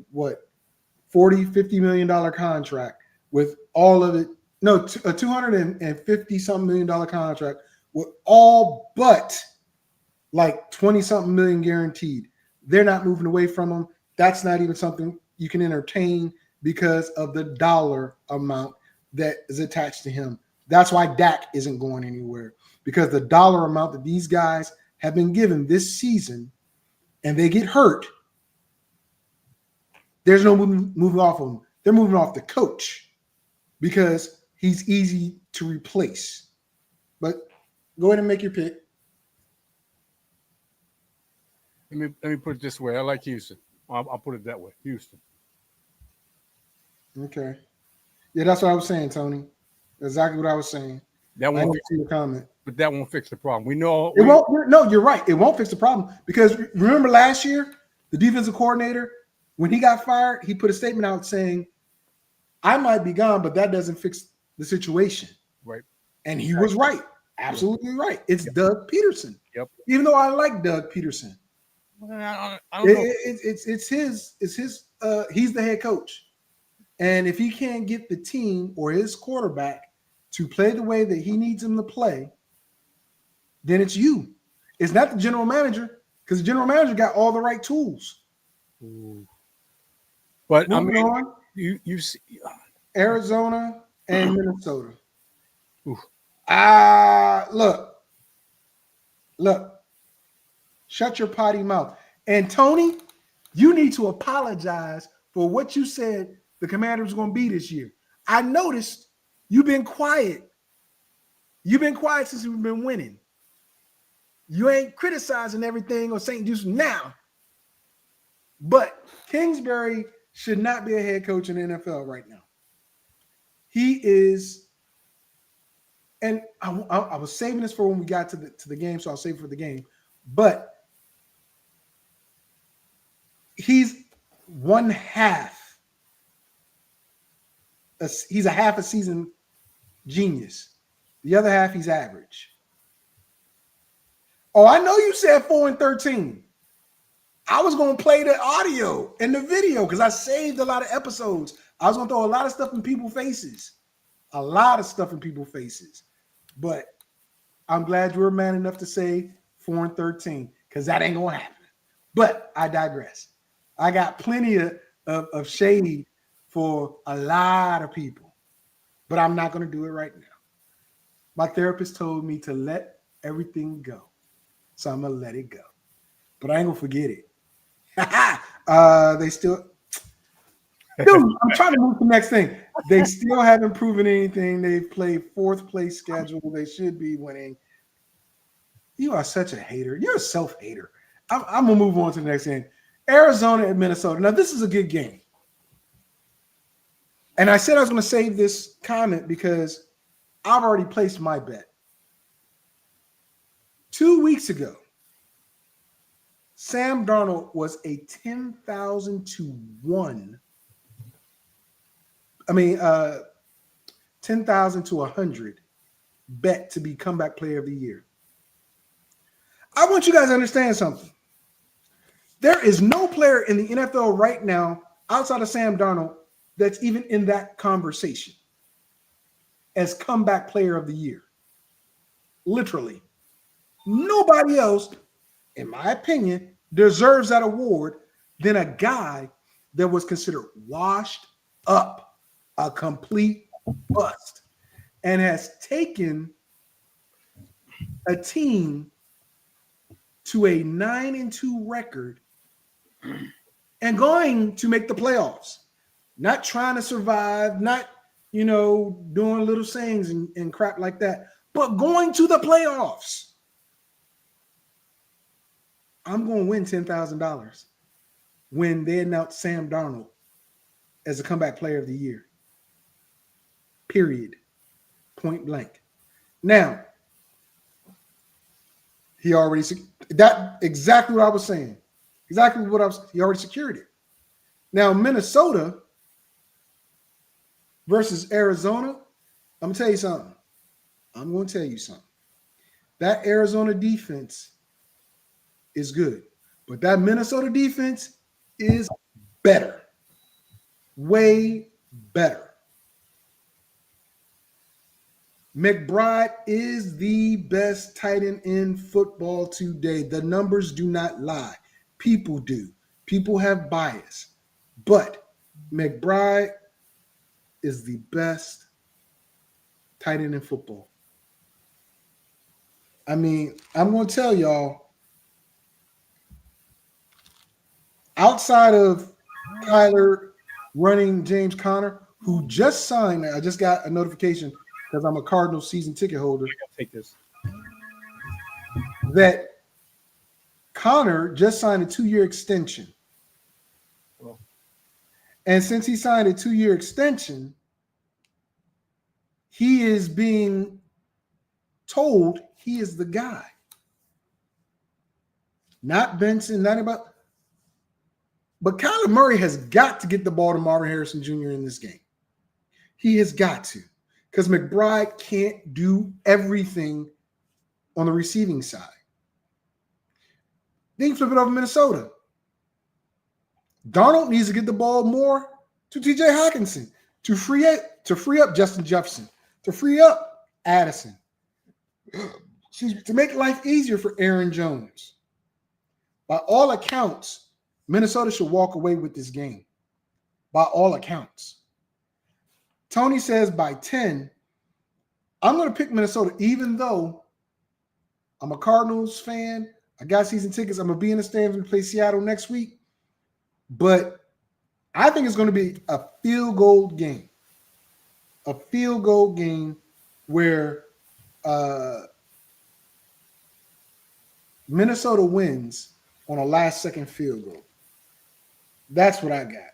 Speaker 5: $50 million contract with all of it. No, a $250-something million contract with all but like 20-something million guaranteed. They're not moving away from him. That's not even something you can entertain because of the dollar amount that is attached to him. That's why Dak isn't going anywhere, because the dollar amount that these guys have been given this season and they get hurt, there's no moving off of them. They're moving off the coach because he's easy to replace. But go ahead and make your pick.
Speaker 3: Let me put it this way. I like Houston. I'll put it that way. Houston.
Speaker 5: Okay. Yeah, that's what I was saying, Tony. Exactly what I was saying.
Speaker 3: That won't
Speaker 5: see the comment.
Speaker 3: But that won't fix the problem. We know
Speaker 5: it won't. No, you're right. It won't fix the problem because remember last year, the defensive coordinator, when he got fired, he put a statement out saying, "I might be gone, but that doesn't fix the situation."
Speaker 3: Right.
Speaker 5: And he was right. Absolutely right. It's Doug Peterson.
Speaker 3: Yep.
Speaker 5: Even though I like Doug Peterson,
Speaker 3: I don't know.
Speaker 5: It's his. He's the head coach, and if he can't get the team or his quarterback to play the way that he needs them to play, then it's you. It's not the general manager, because the general manager got all the right tools.
Speaker 3: Ooh. But
Speaker 5: Moving on,
Speaker 3: you see
Speaker 5: Arizona and Minnesota.
Speaker 3: Ooh.
Speaker 5: Look. Shut your potty mouth. And Tony, you need to apologize for what you said the Commanders were going to be this year. I noticed you've been quiet. You've been quiet since we've been winning. You ain't criticizing everything on St. Juice now. But Kingsbury should not be a head coach in the NFL right now. He is, and I was saving this for when we got to the game, so I'll save it for the game. But he's one half. He's a half a season genius. The other half, he's average. Oh, I know you said 4-13. I was going to play the audio and the video because I saved a lot of episodes. I was going to throw a lot of stuff in people's faces. But I'm glad you were man enough to say 4-13 because that ain't going to happen. But I digress. I got plenty of shade for a lot of people, but I'm not going to do it right now. My therapist told me to let everything go, so I'm going to let it go. But I ain't going to forget it. They still... Dude, I'm trying to move to the next thing. They still haven't proven anything. They've played fourth place schedule. They should be winning. You are such a hater. You're a self-hater. I'm going to move on to the next game. Arizona and Minnesota. Now, this is a good game. And I said I was going to save this comment because I've already placed my bet. 2 weeks ago, Sam Darnold was a 10,000 to 1. 10,000 to 100 bet to be comeback player of the year. I want you guys to understand something. There is no player in the NFL right now outside of Sam Darnold that's even in that conversation as comeback player of the year. Literally. Nobody else, in my opinion, deserves that award than a guy that was considered washed up, a complete bust, and has taken a team to a 9-2 record and going to make the playoffs. Not trying to survive, not, doing little sayings and crap like that, but going to the playoffs. I'm going to win $10,000 when they announce Sam Darnold as a comeback player of the year. Period. point blank. Now, he already that exactly what I was saying. Exactly what he already secured it. Now, Minnesota versus Arizona, I'm gonna tell you something. That Arizona defense is good, but that Minnesota defense is better. Way better. McBride is the best tight end in football today. The numbers do not lie. People do. People have bias. But McBride is the best tight end in football. I mean, I'm going to tell y'all, outside of Tyler running James Conner, who just signed, I just got a notification because I'm a Cardinals season ticket holder.
Speaker 3: Take this.
Speaker 5: That Conner just signed a 2-year extension.
Speaker 3: Well,
Speaker 5: and since he signed a 2-year extension, he is being told he is the guy. Not Benson, not about. But Kyler Murray has got to get the ball to Marvin Harrison Jr. in this game. He has got to. Because McBride can't do everything on the receiving side. Then you flip it over to Minnesota. Darnold needs to get the ball more to T.J. Hockenson to free up Justin Jefferson, to free up Addison, to make life easier for Aaron Jones. By all accounts, Minnesota should walk away with this game. By all accounts. Tony says by 10, I'm going to pick Minnesota, even though I'm a Cardinals fan. I got season tickets. I'm going to be in the stands when we play Seattle next week. But I think it's going to be a field goal game. A field goal game where Minnesota wins on a last-second field goal. That's what I got.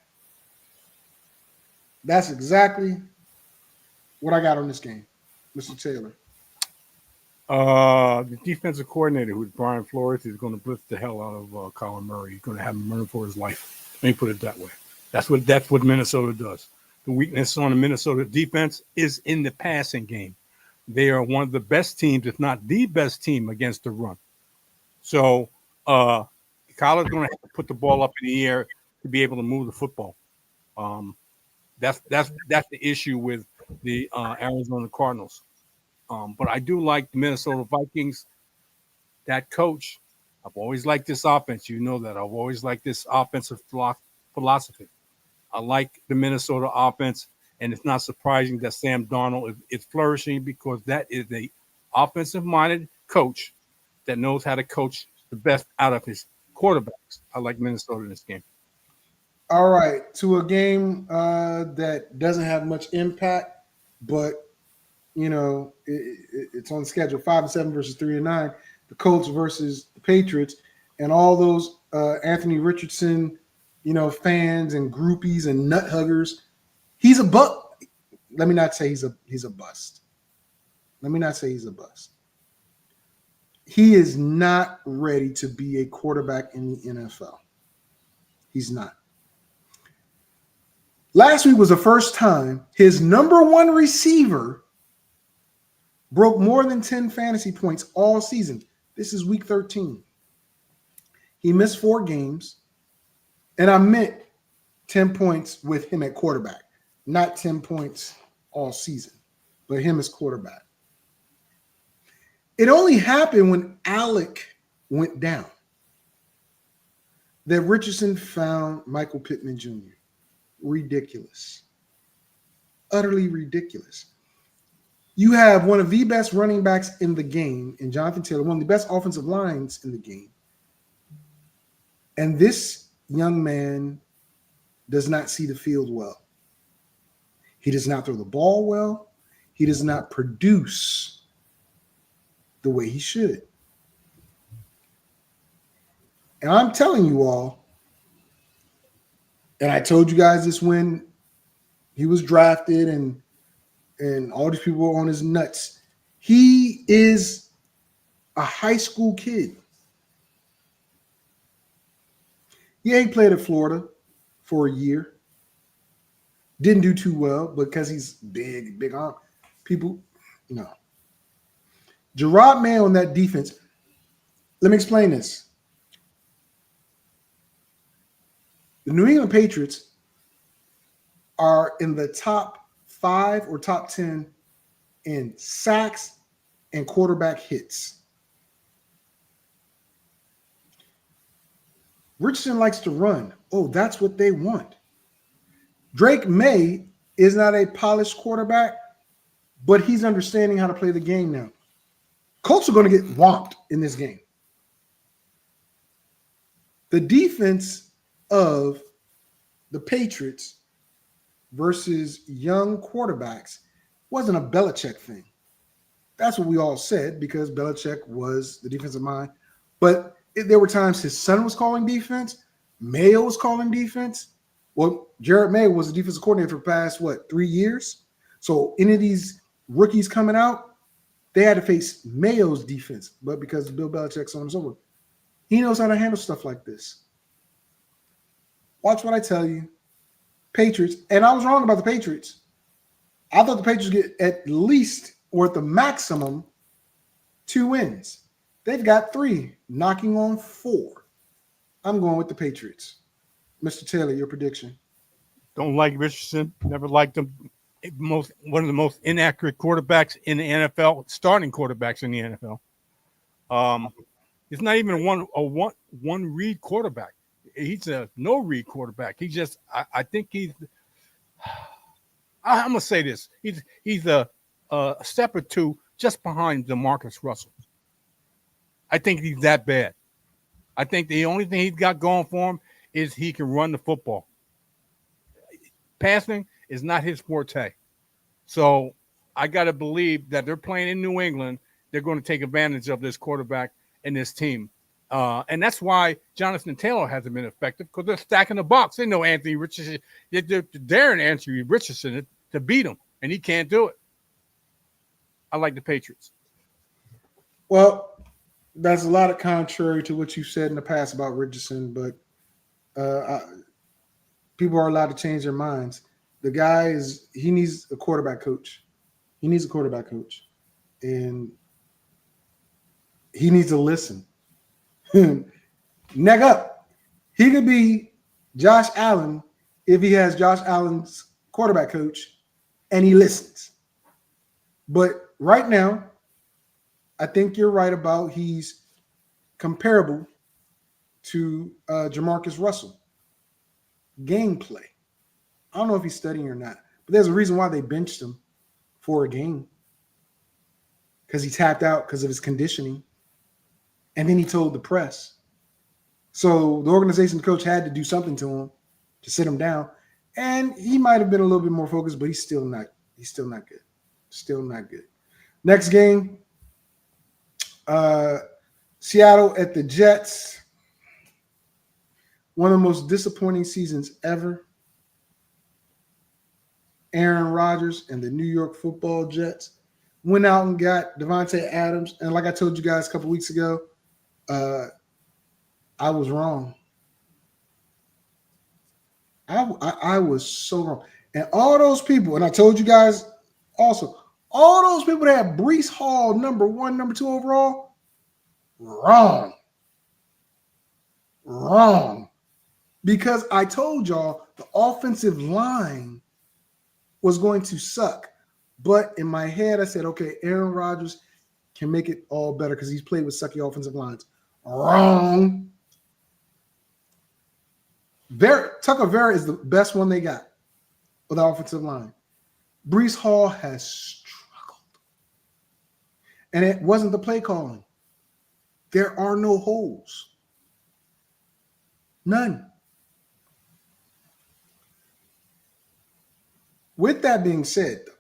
Speaker 5: That's exactly what I got on this game, Mr. Taylor.
Speaker 3: The defensive coordinator, who's Brian Flores, is going to blitz the hell out of Colin Murray. He's going to have him running for his life. Let me put it that way. That's what Minnesota does. The weakness on the Minnesota defense is in the passing game. They are one of the best teams, if not the best team, against the run. So Kyler's going to have to put the ball up in the air to be able to move the football. That's the issue with the Arizona Cardinals. But I do like the Minnesota Vikings. That coach, I've always liked this offense. You know that. I've always liked this offensive philosophy. I like the Minnesota offense, and it's not surprising that Sam Darnold is flourishing because that is a offensive-minded coach that knows how to coach the best out of his quarterbacks. I like Minnesota in this game.
Speaker 5: All right, to a game that doesn't have much impact, but you know it's on the schedule. 5-7 versus 3-9. The Colts versus the Patriots, and all those Anthony Richardson, fans and groupies and nut huggers. He's a buck. Let me not say he's a bust. Let me not say he's a bust. He is not ready to be a quarterback in the NFL. He's not. Last week was the first time his number one receiver broke more than 10 fantasy points all season. This is week 13. He missed 4 games, and I meant 10 points with him at quarterback, not 10 points all season, but him as quarterback. It only happened when Alec went down that Richardson found Michael Pittman Jr. Ridiculous. Utterly ridiculous. You have one of the best running backs in the game in Jonathan Taylor, one of the best offensive lines in the game. And this young man does not see the field well. He does not throw the ball well. He does not produce the way he should. And I'm telling you all, and I told you guys this when he was drafted and and all these people are on his nuts. He is a high school kid. Yeah, he played at Florida for a year. Didn't do too well because he's big arm. People, no. Gerard Mayo on that defense. Let me explain this. The New England Patriots are in the top 5 or top 10 in sacks and quarterback hits. Richardson likes to run. Oh, that's what they want. Drake May is not a polished quarterback, but he's understanding how to play the game now. Colts are going to get whomped in this game. The defense of the Patriots versus young quarterbacks wasn't a Belichick thing. That's what we all said because Belichick was the defensive mind. But there were times his son was calling defense. Mayo was calling defense. Well, Jared Mayo was the defensive coordinator for the past, 3 years? So any of these rookies coming out, they had to face Mayo's defense. But because Bill Belichick's on and so forth, he knows how to handle stuff like this. Watch what I tell you. Patriots, and I was wrong about the Patriots. I thought the Patriots get at least or at the maximum 2 wins. They've got 3, knocking on 4. I'm going with the Patriots. Mr. Taylor, your prediction.
Speaker 3: Don't like Richardson. Never liked him. One of the most inaccurate quarterbacks in the NFL, starting quarterbacks in the NFL. He's not even a one read quarterback. He's a no read quarterback. He just, I think he's. I'm gonna say this. He's a step or 2 just behind DeMarcus Russell. I think he's that bad. I think the only thing he's got going for him is he can run the football. Passing is not his forte. So I got to believe that they're playing in New England. They're going to take advantage of this quarterback and this team. And that's why Jonathan Taylor hasn't been effective because they're stacking the box. They know Anthony Richardson. They're daring Anthony Richardson to beat him, and he can't do it. I like the Patriots.
Speaker 5: Well, that's a lot of contrary to what you said in the past about Richardson, but people are allowed to change their minds. The guy he needs a quarterback coach. He needs a quarterback coach. And he needs to listen. Neck up. He could be Josh Allen if he has Josh Allen's quarterback coach and he listens. But right now, I think you're right about he's comparable to Jamarcus Russell. Gameplay. I don't know if he's studying or not, but there's a reason why they benched him for a game. Because he tapped out because of his conditioning. And then he told the press. So the organization coach had to do something to him to sit him down. And he might have been a little bit more focused, but he's still not good. Still not good. Next game. Seattle at the Jets. One of the most disappointing seasons ever. Aaron Rodgers and the New York Football Jets went out and got Devontae Adams. And like I told you guys a couple weeks ago, I was wrong. I was so wrong. And all those people, and I told you guys also, all those people that had Breece Hall number 1, number 2 overall, wrong. Because I told y'all the offensive line was going to suck. But in my head, I said, okay, Aaron Rodgers can make it all better because he's played with sucky offensive lines. Wrong. Tucker Vera is the best one they got with the offensive line. Breece Hall has struggled. And it wasn't the play calling. There are no holes. None. With that being said, though,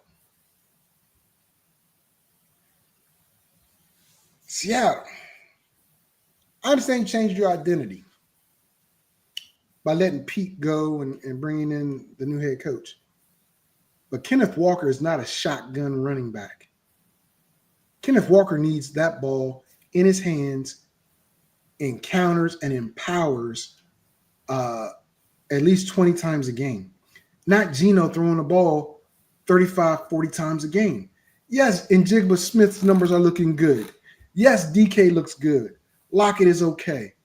Speaker 5: Seattle, I understand you changed your identity by letting Pete go and bringing in the new head coach. But Kenneth Walker is not a shotgun running back. Kenneth Walker needs that ball in his hands, encounters and empowers at least 20 times a game. Not Geno throwing the ball 35, 40 times a game. Yes, Njigba Smith's numbers are looking good. Yes, DK looks good. Lockett is okay.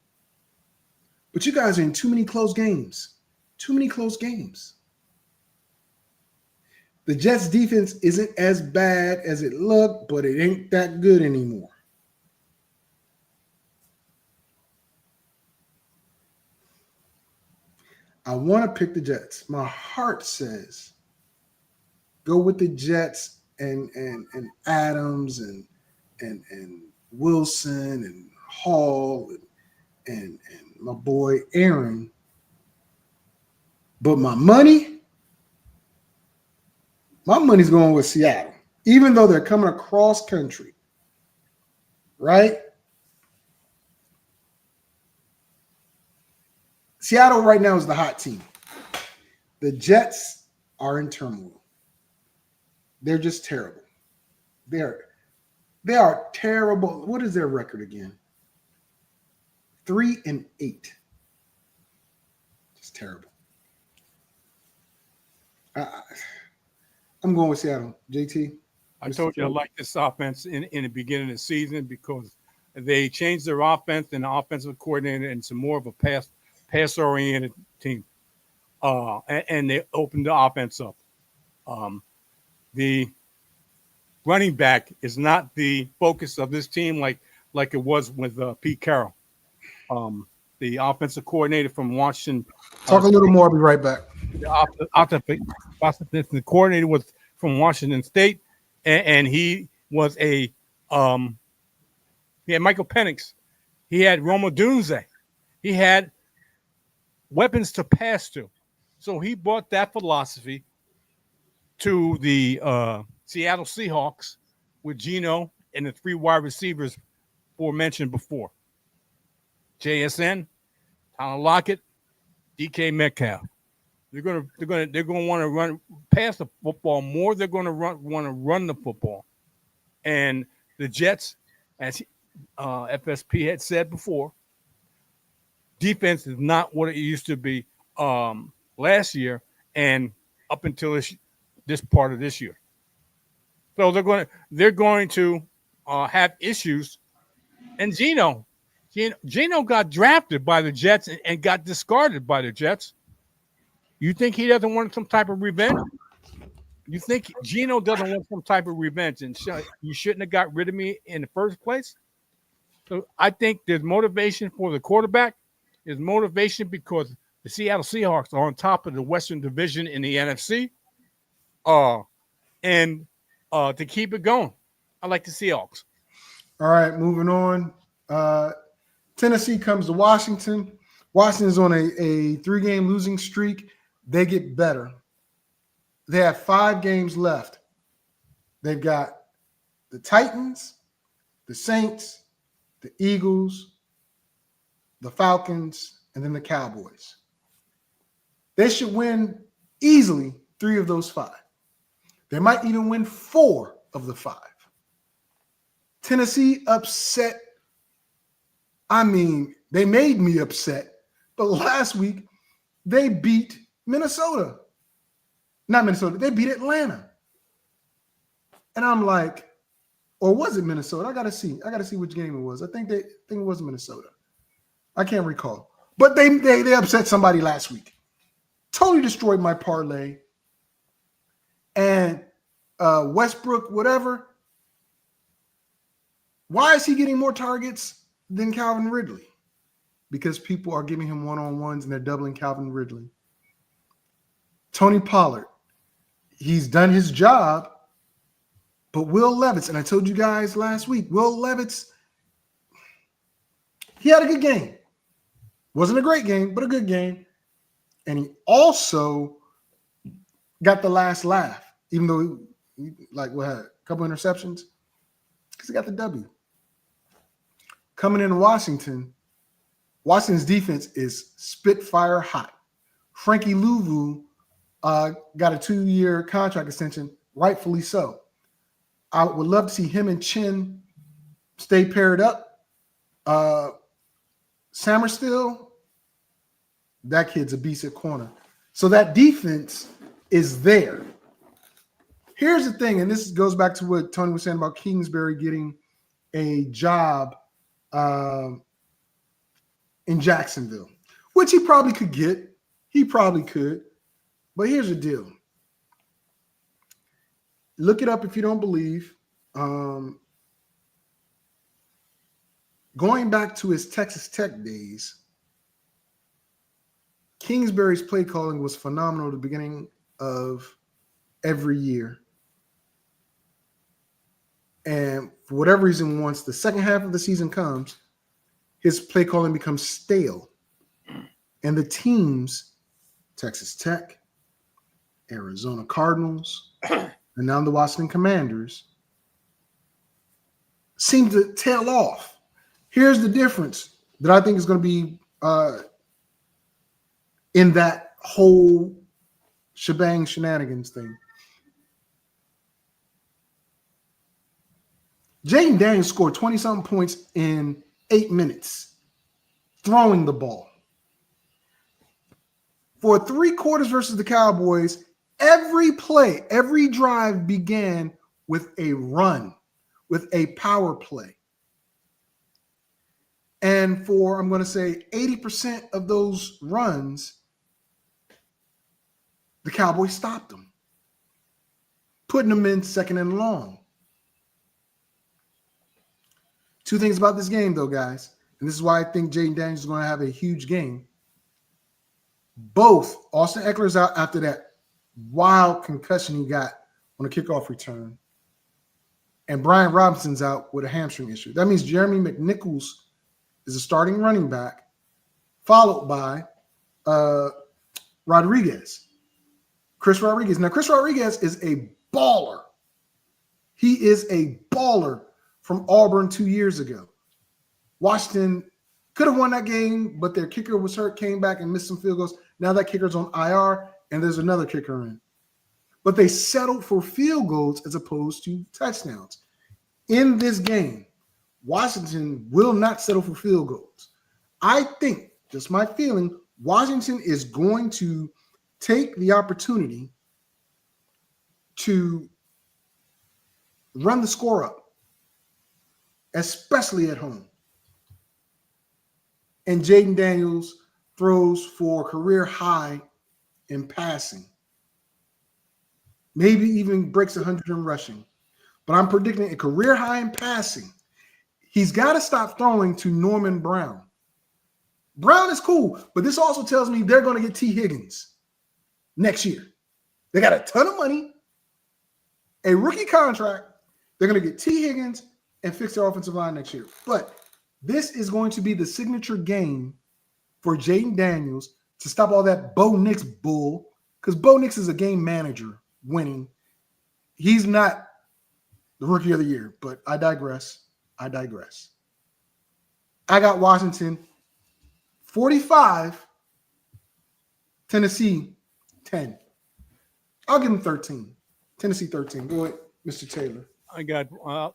Speaker 5: But you guys are in too many close games. Too many close games. The Jets defense isn't as bad as it looked, but it ain't that good anymore. I want to pick the Jets. My heart says go with the Jets and Adams and Wilson and Hall and my boy Aaron. But my money's going with Seattle, even though they're coming across country, right? Seattle right now is the hot team. The Jets are in turmoil. They're just terrible. They are terrible. What is their record again? 3-8. Just terrible. I'm going with Seattle. JT?
Speaker 3: I told you I like this offense in the beginning of the season because they changed their offense and the offensive coordinator into more of a pass-oriented team. And they opened the offense up. The running back is not the focus of this team like it was with Pete Carroll. The offensive coordinator from Washington.
Speaker 5: Talk a little more. I'll be right back.
Speaker 3: The offensive coordinator was from Washington State, and he was he had Michael Penix. He had Roma Dunze. He had weapons to pass to. So he brought that philosophy to the Seattle Seahawks with Geno and the 3 wide receivers aforementioned before. JSN, Tyler Lockett, DK Metcalf. They're going to want to run past the football more. They're going to want to run the football. And the Jets, as FSP had said before, defense is not what it used to be last year and up until this part of this year. So they're going to have issues. And Geno got drafted by the Jets and got discarded by the Jets. You think he doesn't want some type of revenge? You think Geno doesn't want some type of revenge and you shouldn't have got rid of me in the first place? So I think there's motivation for the quarterback. There's motivation because the Seattle Seahawks are on top of the Western Division in the NFC. And to keep it going, I like the Seahawks.
Speaker 5: All right, moving on. Tennessee comes to Washington. Washington's on a 3-game losing streak. They get better. They have 5 games left. They've got the Titans, the Saints, the Eagles, the Falcons, and then the Cowboys. They should win easily 3 of those 5. They might even win 4 of the 5. Tennessee upset. I mean, they made me upset. But last week, they beat Minnesota. Not Minnesota. They beat Atlanta. And I'm like, or was it Minnesota? I got to see which game it was. I think it was Minnesota. I can't recall. But they upset somebody last week. Totally destroyed my parlay. And Westbrook, whatever. Why is he getting more targets than Calvin Ridley? Because people are giving him one-on-ones and they're doubling Calvin Ridley. Tony Pollard, he's done his job, but Will Levis, and I told you guys last week, Will Levis, he had a good game. Wasn't a great game, but a good game. And he also got the last laugh, even though he had a couple interceptions, because he got the W. Coming into Washington's defense is spitfire hot. Frankie Louvu got a 2-year contract extension, rightfully so. I would love to see him and Chin stay paired up. Sammerstill, that kid's a beast at corner. So that defense is there. Here's the thing, and this goes back to what Tony was saying about Kingsbury getting a job in Jacksonville, which he probably could get. He probably could. But here's the deal. Look it up if you don't believe. Going back to his Texas Tech days, Kingsbury's play calling was phenomenal at the beginning of every year. And for whatever reason, once the second half of the season comes, his play calling becomes stale. And the teams, Texas Tech, Arizona Cardinals, and now the Washington Commanders, seem to tail off. Here's the difference that I think is going to be in that whole shebang shenanigans thing. Jaden Daniels scored 20-something points in 8 minutes throwing the ball. For 3 quarters versus the Cowboys, every play, every drive began with a run, with a power play. And for, I'm going to say, 80% of those runs, the Cowboys stopped them, putting them in second and long. 2 things about this game, though, guys, and this is why I think Jaden Daniels is going to have a huge game. Both Austin Eckler's out after that wild concussion he got on a kickoff return, and Brian Robinson's out with a hamstring issue. That means Jeremy McNichols is a starting running back, followed by Rodriguez. Chris Rodriguez. Now, Chris Rodriguez is a baller. He is a baller from Auburn 2 years ago. Washington could have won that game, but their kicker was hurt, came back and missed some field goals. Now that kicker's on IR, and there's another kicker in. But they settled for field goals as opposed to touchdowns. In this game, Washington will not settle for field goals. I think, just my feeling, Washington is going to take the opportunity to run the score up, especially at home. And Jaden Daniels throws for career high in passing. Maybe even breaks 100 in rushing. But I'm predicting a career high in passing. He's got to stop throwing to Norman Brown. Brown is cool, but this also tells me they're going to get T. Higgins next year. They got a ton of money, a rookie contract. They're going to get T. Higgins and fix their offensive line next year. But this is going to be the signature game for Jaden Daniels to stop all that Bo Nix bull, because Bo Nix is a game manager winning. He's not the rookie of the year, but I digress. I got Washington 45, Tennessee 10. I'll give them 13. Tennessee 13. Go ahead, Mr. Taylor.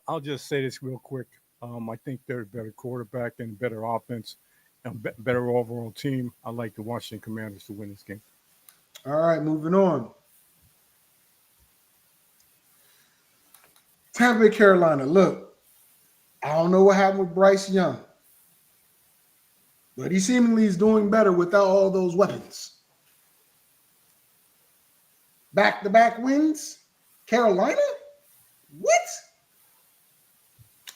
Speaker 3: I'll just say this real quick. I think they're a better quarterback and better offense and better overall team. I like the Washington Commanders to win this game.
Speaker 5: All right, moving on. Tampa Bay, Carolina. Look, I don't know what happened with Bryce Young, but he seemingly is doing better without all those weapons. Back-to-back wins? Carolina? What?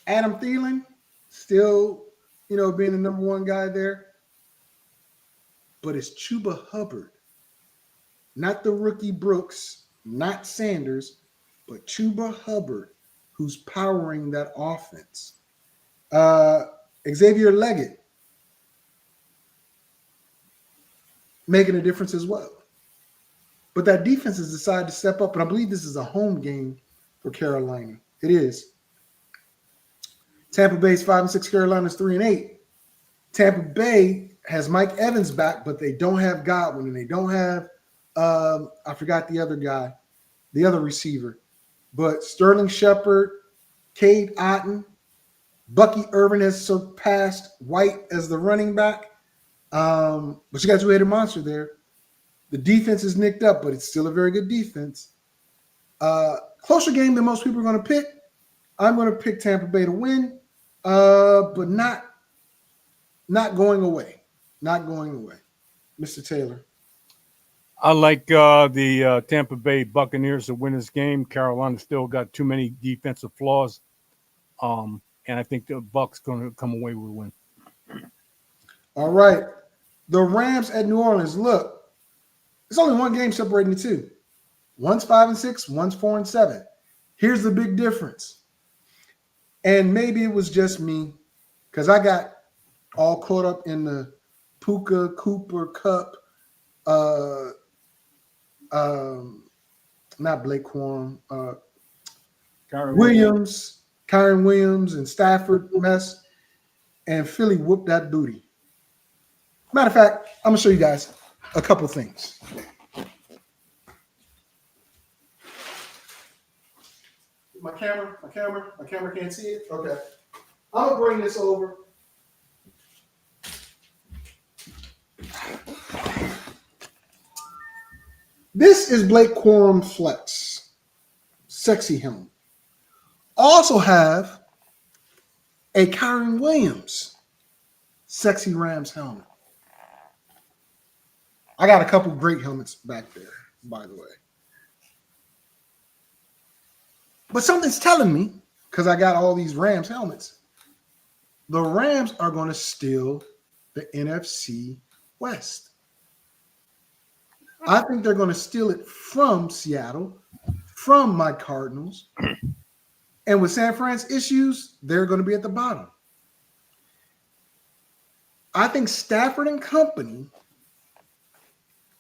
Speaker 5: Adam Thielen still, being the number one guy there. But it's Chuba Hubbard. Not the rookie Brooks, not Sanders, but Chuba Hubbard, who's powering that offense. Xavier Leggett making a difference as well. But that defense has decided to step up, and I believe this is a home game for Carolina. It is. Tampa Bay's 5-6, Carolina's 3-8. Tampa Bay has Mike Evans back, but they don't have Godwin, and they don't have I forgot the other guy, the other receiver, but Sterling Shepard, Cade Otton, Bucky Irvin has surpassed White as the running back. But you got two-headed monster there. The defense is nicked up, but it's still a very good defense. Closer game than most people are going to pick. I'm going to pick Tampa Bay to win, but not going away. Not going away. Mr. Taylor.
Speaker 3: I like the Tampa Bay Buccaneers to win this game. Carolina still got too many defensive flaws, and I think the Bucs going to come away with a win.
Speaker 5: All right. The Rams at New Orleans. Look, there's only one game separating the two. One's 5-6, one's 4-7. Here's the big difference. And maybe it was just me because I got all caught up in the Puka Cooper Cup. Not Blake Quorum. Kyron Williams, and Stafford mess. And Philly whooped that booty. Matter of fact, I'm going to show you guys a couple things. My camera can't see it? Okay. I'm going to bring this over. This is Blake Quorum Flex. Sexy helmet. Also have a Kyron Williams Sexy Rams helmet. I got a couple great helmets back there, by the way. But something's telling me, because I got all these Rams helmets, the Rams are going to steal the NFC West. I think they're going to steal it from Seattle, from my Cardinals. And with San Fran's issues, they're going to be at the bottom. I think Stafford and company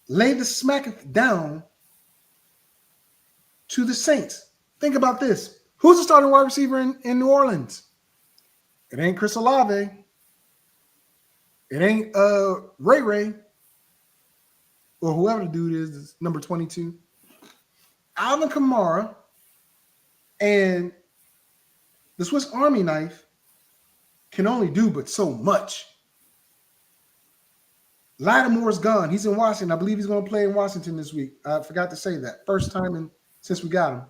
Speaker 5: laid the smack down to the Saints. Think about this. Who's the starting wide receiver in New Orleans? It ain't Chris Olave. It ain't Ray. Or whoever the dude is, number 22. Alvin Kamara and the Swiss Army knife can only do but so much. Lattimore's gone. He's in Washington. I believe he's going to play in Washington this week. I forgot to say that. First time since we got him.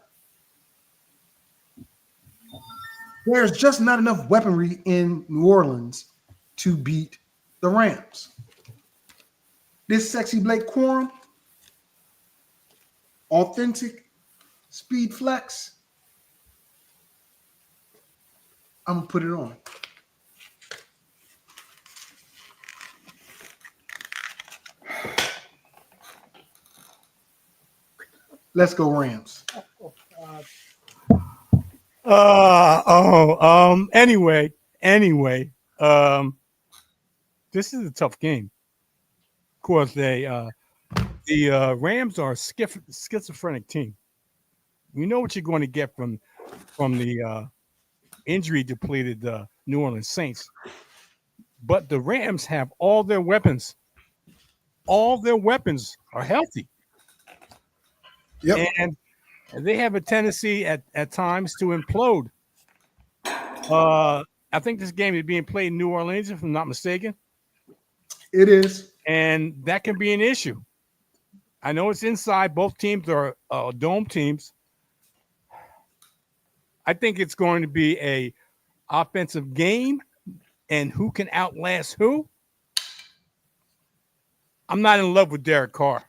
Speaker 5: There's just not enough weaponry in New Orleans to beat the Rams. This sexy Blake Quorum, authentic speed flex. I'm going to put it on. Let's go Rams.
Speaker 3: Anyway, this is a tough game. Of course, the Rams are a schizophrenic team. You know what you're going to get from the injury depleted New Orleans Saints, but the Rams have all their weapons. All their weapons are healthy.
Speaker 5: Yep.
Speaker 3: And they have a tendency at times to implode. I think this game is being played in New Orleans, if I'm not mistaken.
Speaker 5: It is.
Speaker 3: And that can be an issue. I know it's inside. Both teams are dome teams. I think it's going to be a offensive game, and who can outlast who? I'm not in love with Derek Carr.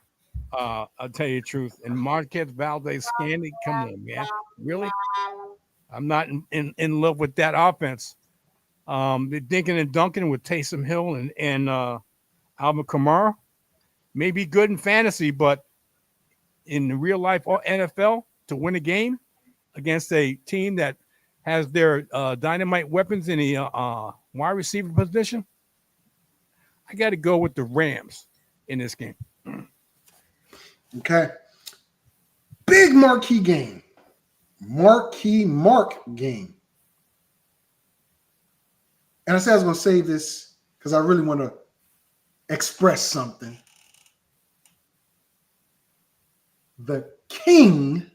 Speaker 3: I'll tell you the truth. And Marquez Valdez-Scantling, come on, man. Really? I'm not in love with that offense. They're dinking and dunking with Taysom Hill and Alvin Kamara. May be good in fantasy, but in the real life or NFL, to win a game against a team that has their dynamite weapons in the wide receiver position, I got to go with the Rams in this game.
Speaker 5: Okay. Big marquee game. Mark game. And I said I was going to save this because I really want to express something. The king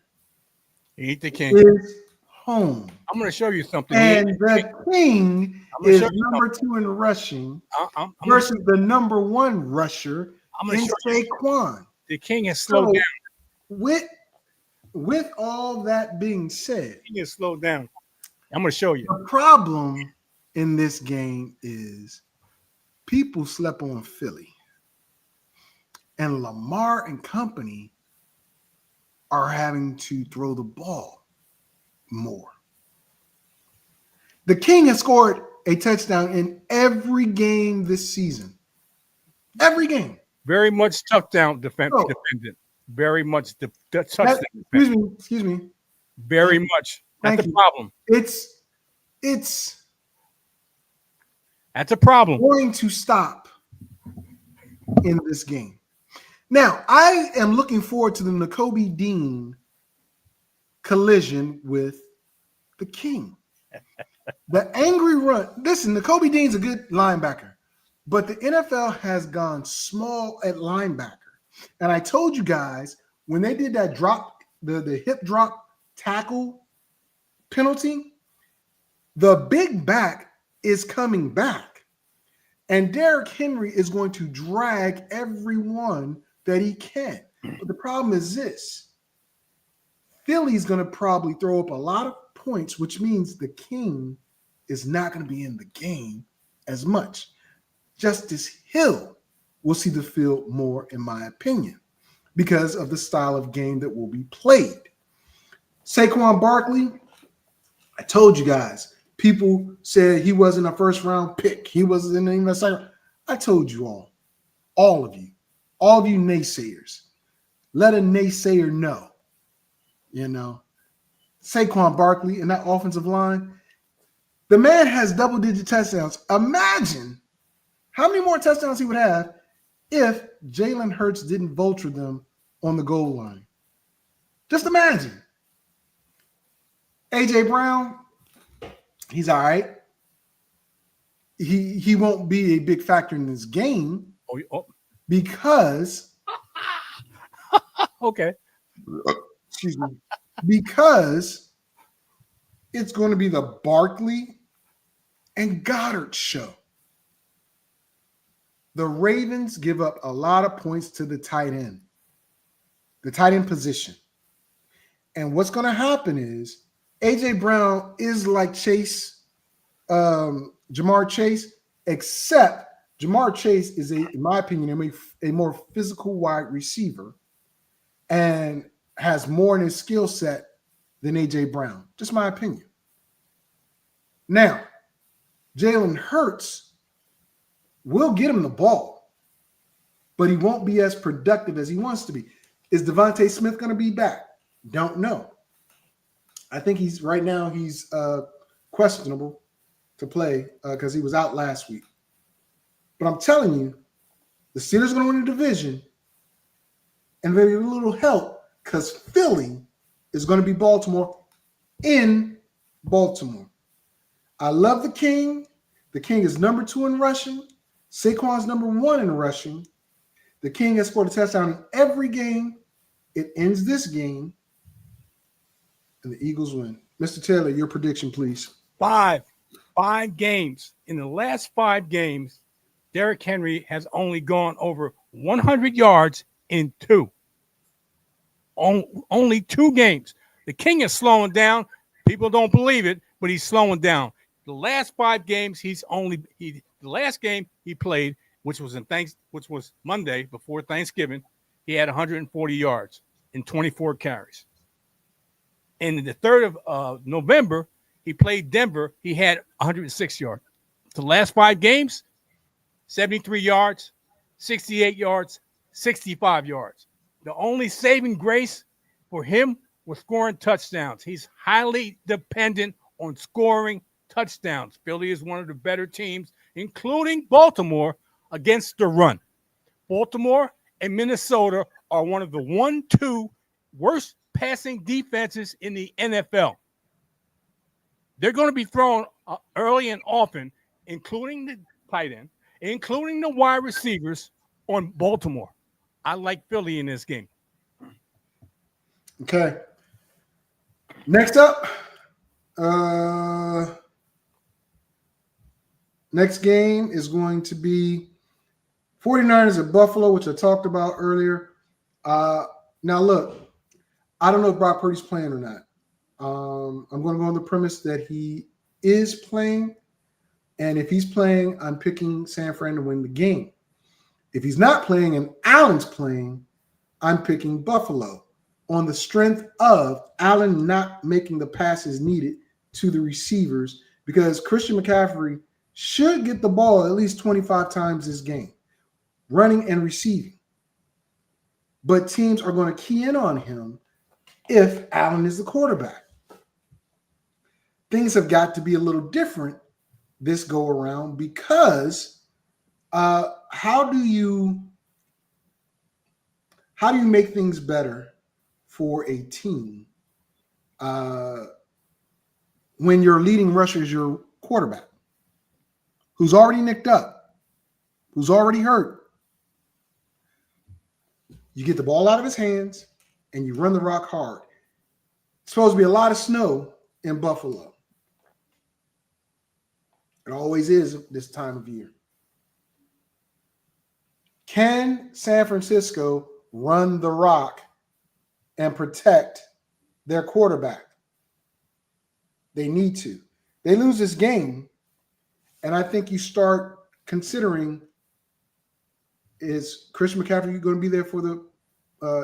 Speaker 3: He ain't the king.
Speaker 5: is home.
Speaker 3: I'm going to show you something.
Speaker 5: And the king
Speaker 3: I'm gonna
Speaker 5: is
Speaker 3: show you
Speaker 5: number 2 in rushing
Speaker 3: I'm
Speaker 5: versus the number 1 rusher
Speaker 3: gonna
Speaker 5: in
Speaker 3: show you.
Speaker 5: Saquon.
Speaker 3: The king has slowed
Speaker 5: So,
Speaker 3: down.
Speaker 5: with all that being said,
Speaker 3: The king has slowed down. I'm going to show you.
Speaker 5: the problem in this game is people slept on Philly. And Lamar and company are having to throw the ball more. The King has scored a touchdown in every game this season. Every game.
Speaker 3: Very much touchdown
Speaker 5: Oh.
Speaker 3: dependent. Very much the touchdown.
Speaker 5: Excuse me.
Speaker 3: Very much. That's
Speaker 5: Thank
Speaker 3: a
Speaker 5: you.
Speaker 3: problem.
Speaker 5: It's
Speaker 3: That's a problem.
Speaker 5: going to stop in this game. Now, I am looking forward to the Nakobe Dean collision with the King. The angry run. Listen, Nakobe Dean's a good linebacker, but the NFL has gone small at linebacker. And I told you guys when they did that drop, the hip drop tackle penalty, the big back is coming back. And Derrick Henry is going to drag everyone that he can. But the problem is this. Philly's going to probably throw up a lot of points, which means the King is not going to be in the game as much. Justice Hill will see the field more, in my opinion, because of the style of game that will be played. Saquon Barkley, I told you guys, people said he wasn't a first-round pick. He wasn't even a second. I told you all of you naysayers, let a naysayer know, Saquon Barkley and that offensive line, the man has double-digit touchdowns. Imagine how many more touchdowns he would have if Jalen Hurts didn't vulture them on the goal line. Just imagine. A.J. Brown, he's all right. He won't be a big factor in this game because
Speaker 3: Okay.
Speaker 5: excuse me, because it's going to be the Barkley and Goddard show. The Ravens give up a lot of points to the tight end position. And what's going to happen is A.J. Brown is like Jamar Chase, except Jamar Chase is, in my opinion, a more physical wide receiver and has more in his skill set than A.J. Brown. Just my opinion. Now, Jalen Hurts will get him the ball, but he won't be as productive as he wants to be. Is Devontae Smith going to be back? Don't know. I think he's questionable to play because he was out last week. But I'm telling you, the Steelers are going to win the division, and they need a little help because Philly is going to be Baltimore in Baltimore. I love the King. The King is number 2 in rushing. Saquon's number 1 in rushing. The King has scored a touchdown in every game. It ends this game, and the Eagles win. Mr. Taylor, your prediction, please.
Speaker 3: 5 games. In the last 5 games, Derrick Henry has only gone over 100 yards in 2. Only 2 games. The King is slowing down. People don't believe it, but he's slowing down. The last 5 games, the last game he played, which was Monday before Thanksgiving, he had 140 yards in 24 carries. And the 3rd of November, he played Denver. He had 106 yards. The last 5 games, 73 yards, 68 yards, 65 yards. The only saving grace for him was scoring touchdowns. He's highly dependent on scoring touchdowns. Philly is one of the better teams, including Baltimore, against the run. Baltimore and Minnesota are one of the 1-2 worst passing defenses in the NFL. They're going to be thrown early and often, including the tight end, including the wide receivers on Baltimore. I like Philly in this game.
Speaker 5: Okay. Next up, next game is going to be 49ers at Buffalo, which I talked about earlier. Now, look, I don't know if Brock Purdy's playing or not. I'm going to go on the premise that he is playing. And if he's playing, I'm picking San Fran to win the game. If he's not playing and Allen's playing, I'm picking Buffalo on the strength of Allen not making the passes needed to the receivers, because Christian McCaffrey should get the ball at least 25 times this game, running and receiving. But teams are going to key in on him if Allen is the quarterback. Things have got to be a little different this go around, because how do you make things better for a team when your leading rusher is your quarterback, who's already nicked up, who's already hurt? You get the ball out of his hands and you run the rock hard. It's supposed to be a lot of snow in Buffalo. It always is this time of year. Can San Francisco run the rock and protect their quarterback? They need to. They lose this game, and I think you start considering, is Christian McCaffrey going to be there for the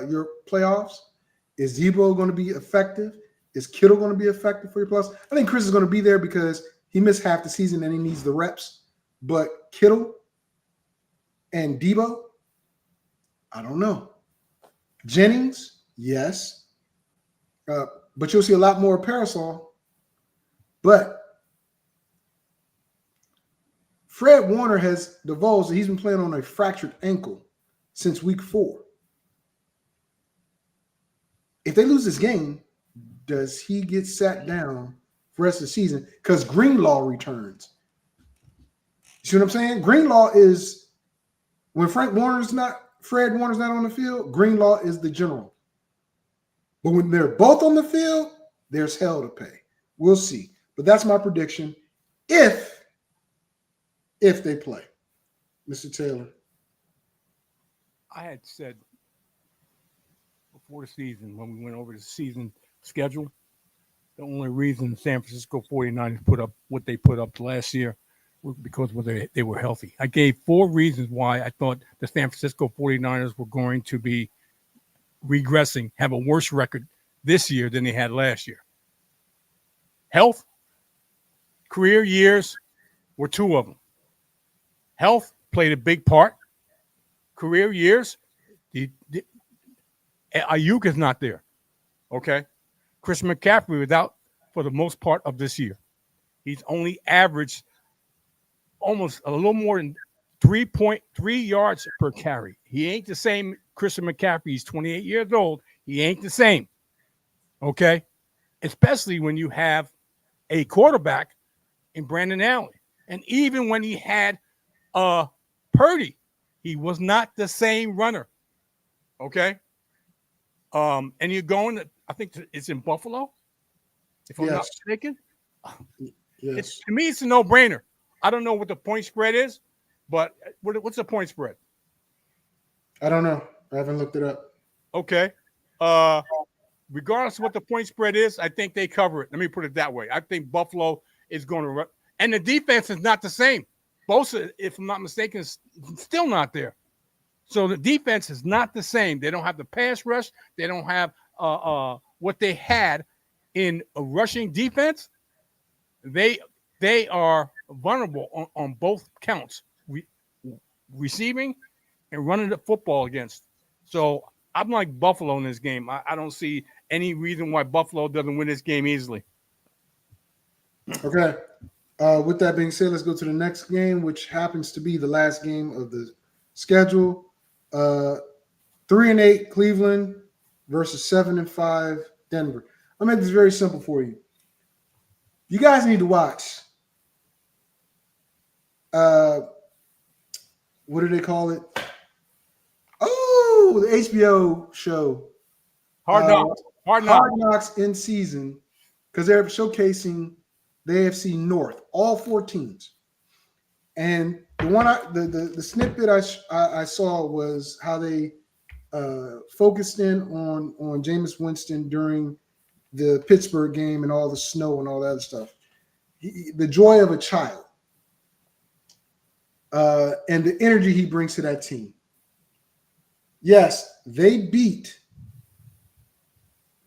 Speaker 5: your playoffs? Is Debo going to be effective? Is Kittle going to be effective for your playoffs? I think Chris is going to be there because he missed half the season and he needs the reps. But Kittle and Debo, I don't know. Jennings, yes. But you'll see a lot more Parasol. But Fred Warner has divulged that he's been playing on a fractured ankle since week 4. If they lose this game, does he get sat down for the rest of the season? Because Greenlaw returns. You see what I'm saying? Greenlaw is, when Fred Warner's not on the field, Greenlaw is the general. But when they're both on the field, there's hell to pay. We'll see. But that's my prediction if they play. Mr. Taylor.
Speaker 3: I had said before the season, when we went over the season schedule, the only reason San Francisco 49ers put up what they put up last year was because they were healthy. I gave 4 reasons why I thought the San Francisco 49ers were going to be regressing, have a worse record this year than they had last year. Health, career years were 2 of them. Health played a big part. Career years, Ayuk is not there. Okay. Christian McCaffrey was out for the most part of this year. He's only averaged almost a little more than 3.3 yards per carry. He ain't the same Christian McCaffrey. He's 28 years old. He ain't the same. Okay. Especially when you have a quarterback in Brandon Allen. And even when he had Purdy, he was not the same runner. Okay. And you're going to, I think it's in Buffalo, if I'm not mistaken.
Speaker 5: Yes.
Speaker 3: To me, it's a no-brainer. I don't know what the point spread is, but what's the point spread?
Speaker 5: I don't know. I haven't looked it up.
Speaker 3: Okay. Regardless of what the point spread is, I think they cover it. Let me put it that way. I think Buffalo is going to run. And the defense is not the same. Bosa, if I'm not mistaken, is still not there. So the defense is not the same. They don't have the pass rush. They don't have what they had in a rushing defense. They are vulnerable on both counts, receiving and running the football against. So I'm like Buffalo in this game. I don't see any reason why Buffalo doesn't win this game easily.
Speaker 5: Okay. With that being said, let's go to the next game, which happens to be the last game of the schedule. 3-8 Cleveland versus 7-5 Denver. I'll make this very simple for you. You guys need to watch. What do they call it? Oh, the HBO show.
Speaker 3: Hard Knocks. Hard
Speaker 5: Hard
Speaker 3: Knocks.
Speaker 5: Knocks in season because they're showcasing the AFC North, all 4 teams. And the snippet I saw was how they focused in on Jameis Winston during the Pittsburgh game and all the snow and all that other stuff. The joy of a child and the energy he brings to that team. Yes, they beat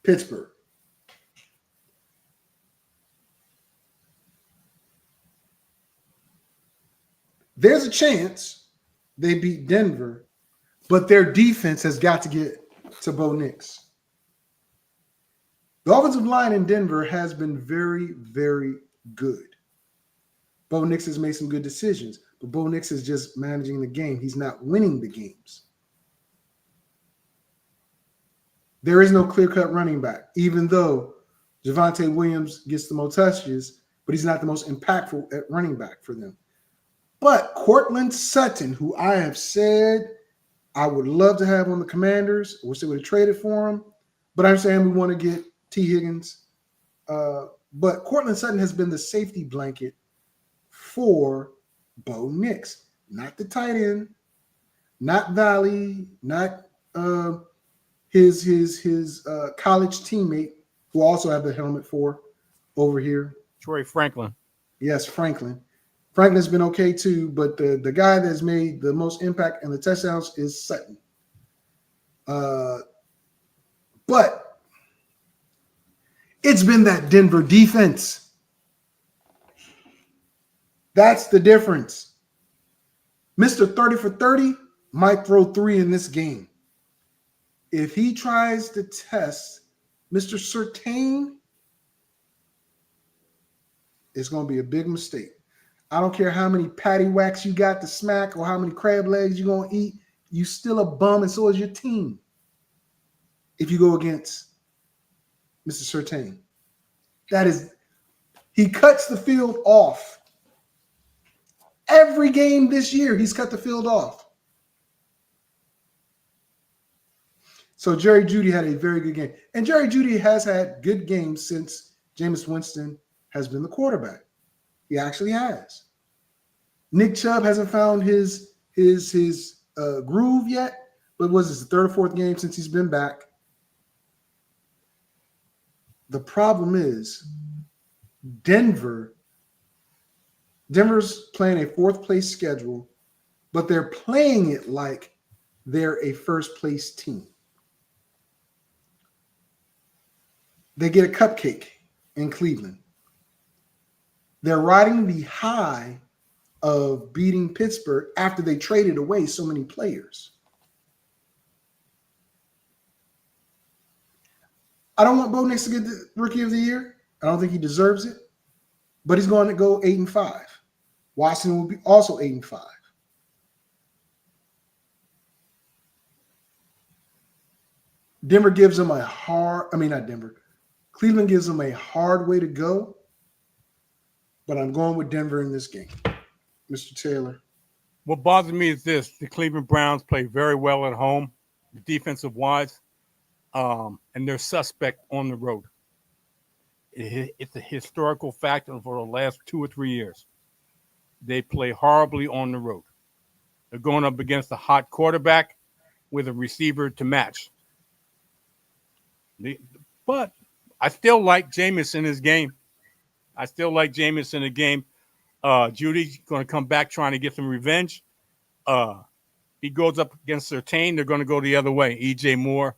Speaker 5: Pittsburgh. There's a chance they beat Denver, but their defense has got to get to Bo Nix. The offensive line in Denver has been very, very good. Bo Nix has made some good decisions, but Bo Nix is just managing the game. He's not winning the games. There is no clear-cut running back, even though Javonte Williams gets the most touches, but he's not the most impactful at running back for them. But Cortland Sutton, who I have said I would love to have on the Commanders, I wish they would have traded for him, but I'm saying we want to get T. Higgins. But Cortland Sutton has been the safety blanket for Bo Nix, not the tight end, not Valley, not his college teammate, who also have the helmet for over here.
Speaker 3: Troy Franklin.
Speaker 5: Yes, Franklin. Franklin's been okay too, but the guy that's made the most impact and the touchdowns is Sutton. But it's been that Denver defense. That's the difference. Mr. 30 for 30 might throw 3 in this game. If he tries to test Mr. Surtain, it's going to be a big mistake. I don't care how many patty whacks you got to smack or how many crab legs you're going to eat. You still a bum, and so is your team if you go against Mr. Surtain. He cuts the field off. Every game this year, he's cut the field off. So Jerry Jeudy had a very good game. And Jerry Jeudy has had good games since Jameis Winston has been the quarterback. He actually has. Nick Chubb hasn't found his groove yet, but was this the 3rd or 4th game since he's been back? The problem is Denver's playing a 4th place schedule, but they're playing it like they're a 1st place team. They get a cupcake in Cleveland. They're riding the high of beating Pittsburgh after they traded away so many players. I don't want Bo Nix to get the Rookie of the Year. I don't think he deserves it, but he's going to go 8-5. Washington will be also 8-5. Denver gives them Cleveland gives them a hard way to go, but I'm going with Denver in this game. Mr. Taylor.
Speaker 3: What bothers me is this. The Cleveland Browns play very well at home, defensive-wise, and they're suspect on the road. It's a historical fact for the last 2 or 3 years. They play horribly on the road. They're going up against a hot quarterback with a receiver to match. But I still like Jameis in his game. Judy's going to come back trying to get some revenge. He goes up against Surtain. They're going to go the other way. E.J. Moore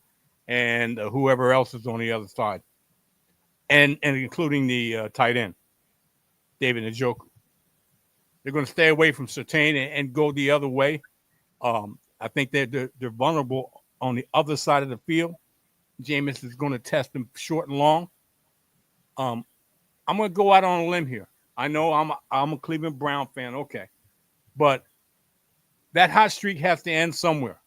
Speaker 3: and whoever else is on the other side. And including the tight end, David Njoku. They're going to stay away from Surtain and go the other way. I think they're vulnerable on the other side of the field. Jameis is going to test them short and long. I'm going to go out on a limb here. I know I'm a Cleveland Brown fan, okay. But that hot streak has to end somewhere.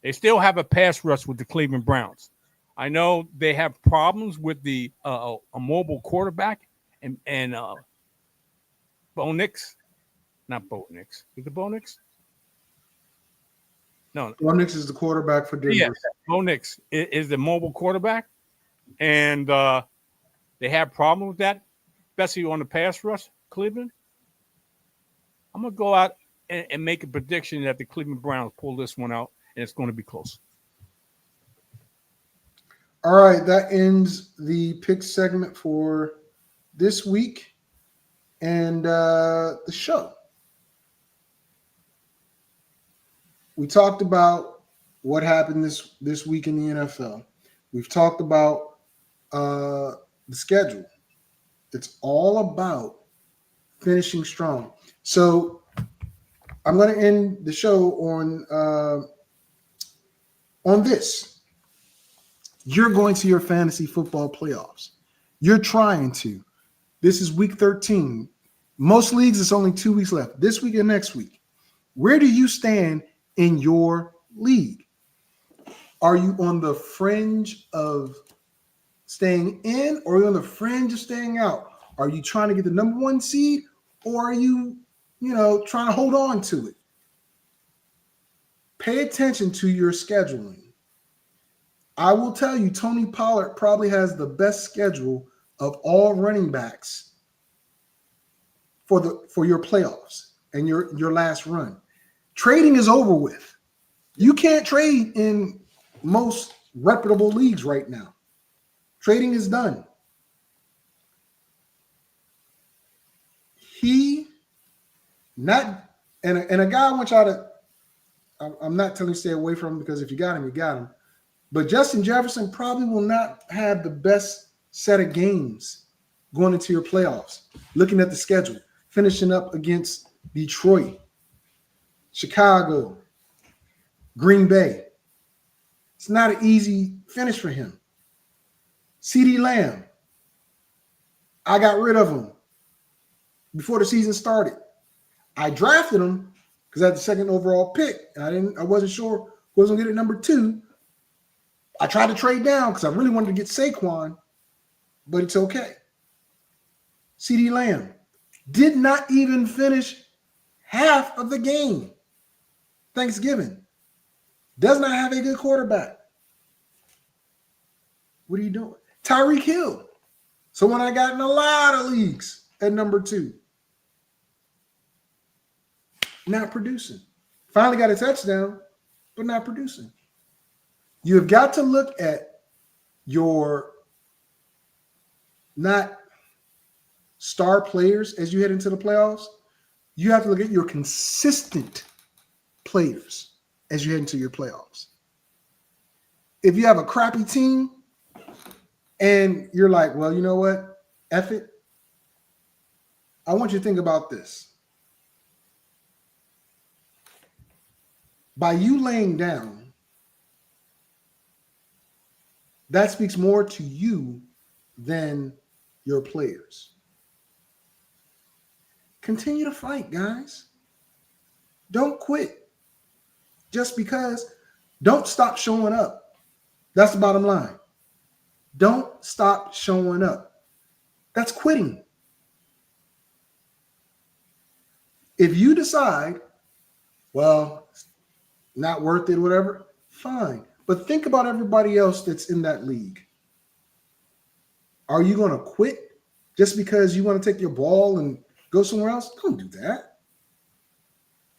Speaker 3: They still have a pass rush with the Cleveland Browns. I know they have problems with a mobile quarterback and Bo Nix. Not Bo Nix. Is it Bo Nix? No.
Speaker 5: Bo Nix is the quarterback for Denver.
Speaker 3: Yeah, Bo Nix is the mobile quarterback. and they have problems with that, especially on the pass rush, Cleveland, I'm going to go out and make a prediction that the Cleveland Browns pull this one out, and it's going to be close.
Speaker 5: All right, that ends the pick segment for this week and the show. We talked about what happened this week in the NFL. We've talked about the schedule. It's all about finishing strong. So I'm going to end the show on this. You're going to your fantasy football playoffs. You're trying to. This is week 13. Most leagues, it's only 2 weeks left. This week and next week. Where do you stand in your league? Are you on the fringe of staying in, or are you on the fringe of staying out? Are you trying to get the number 1 seed, or are you, trying to hold on to it? Pay attention to your scheduling. I will tell you, Tony Pollard probably has the best schedule of all running backs for your playoffs and your last run. Trading is over with. You can't trade in most reputable leagues right now. Trading is done. And a guy I want y'all to, I'm not telling you to stay away from him, because if you got him, you got him. But Justin Jefferson probably will not have the best set of games going into your playoffs. Looking at the schedule, finishing up against Detroit, Chicago, Green Bay. It's not an easy finish for him. CeeDee Lamb, I got rid of him before the season started. I drafted him because I had the second overall pick, and I wasn't sure who was going to get it number 2. I tried to trade down because I really wanted to get Saquon, but it's okay. CeeDee Lamb did not even finish half of the game. Thanksgiving. Does not have a good quarterback. What are you doing? Tyreek Hill. Someone I got in a lot of leagues at number 2. Not producing. Finally got a touchdown, but not producing. You have got to look at your not star players as you head into the playoffs. You have to look at your consistent players as you head into your playoffs. If you have a crappy team and you're like, well, you know what? F it. I want you to think about this. By you laying down, that speaks more to you than your players. Continue to fight, guys. Don't quit just because. Don't stop showing up. That's the bottom line. Don't stop showing up. That's quitting. If you decide, well, not worth it, whatever, fine. But think about everybody else that's in that league. Are you going to quit just because you want to take your ball and go somewhere else? Don't do that.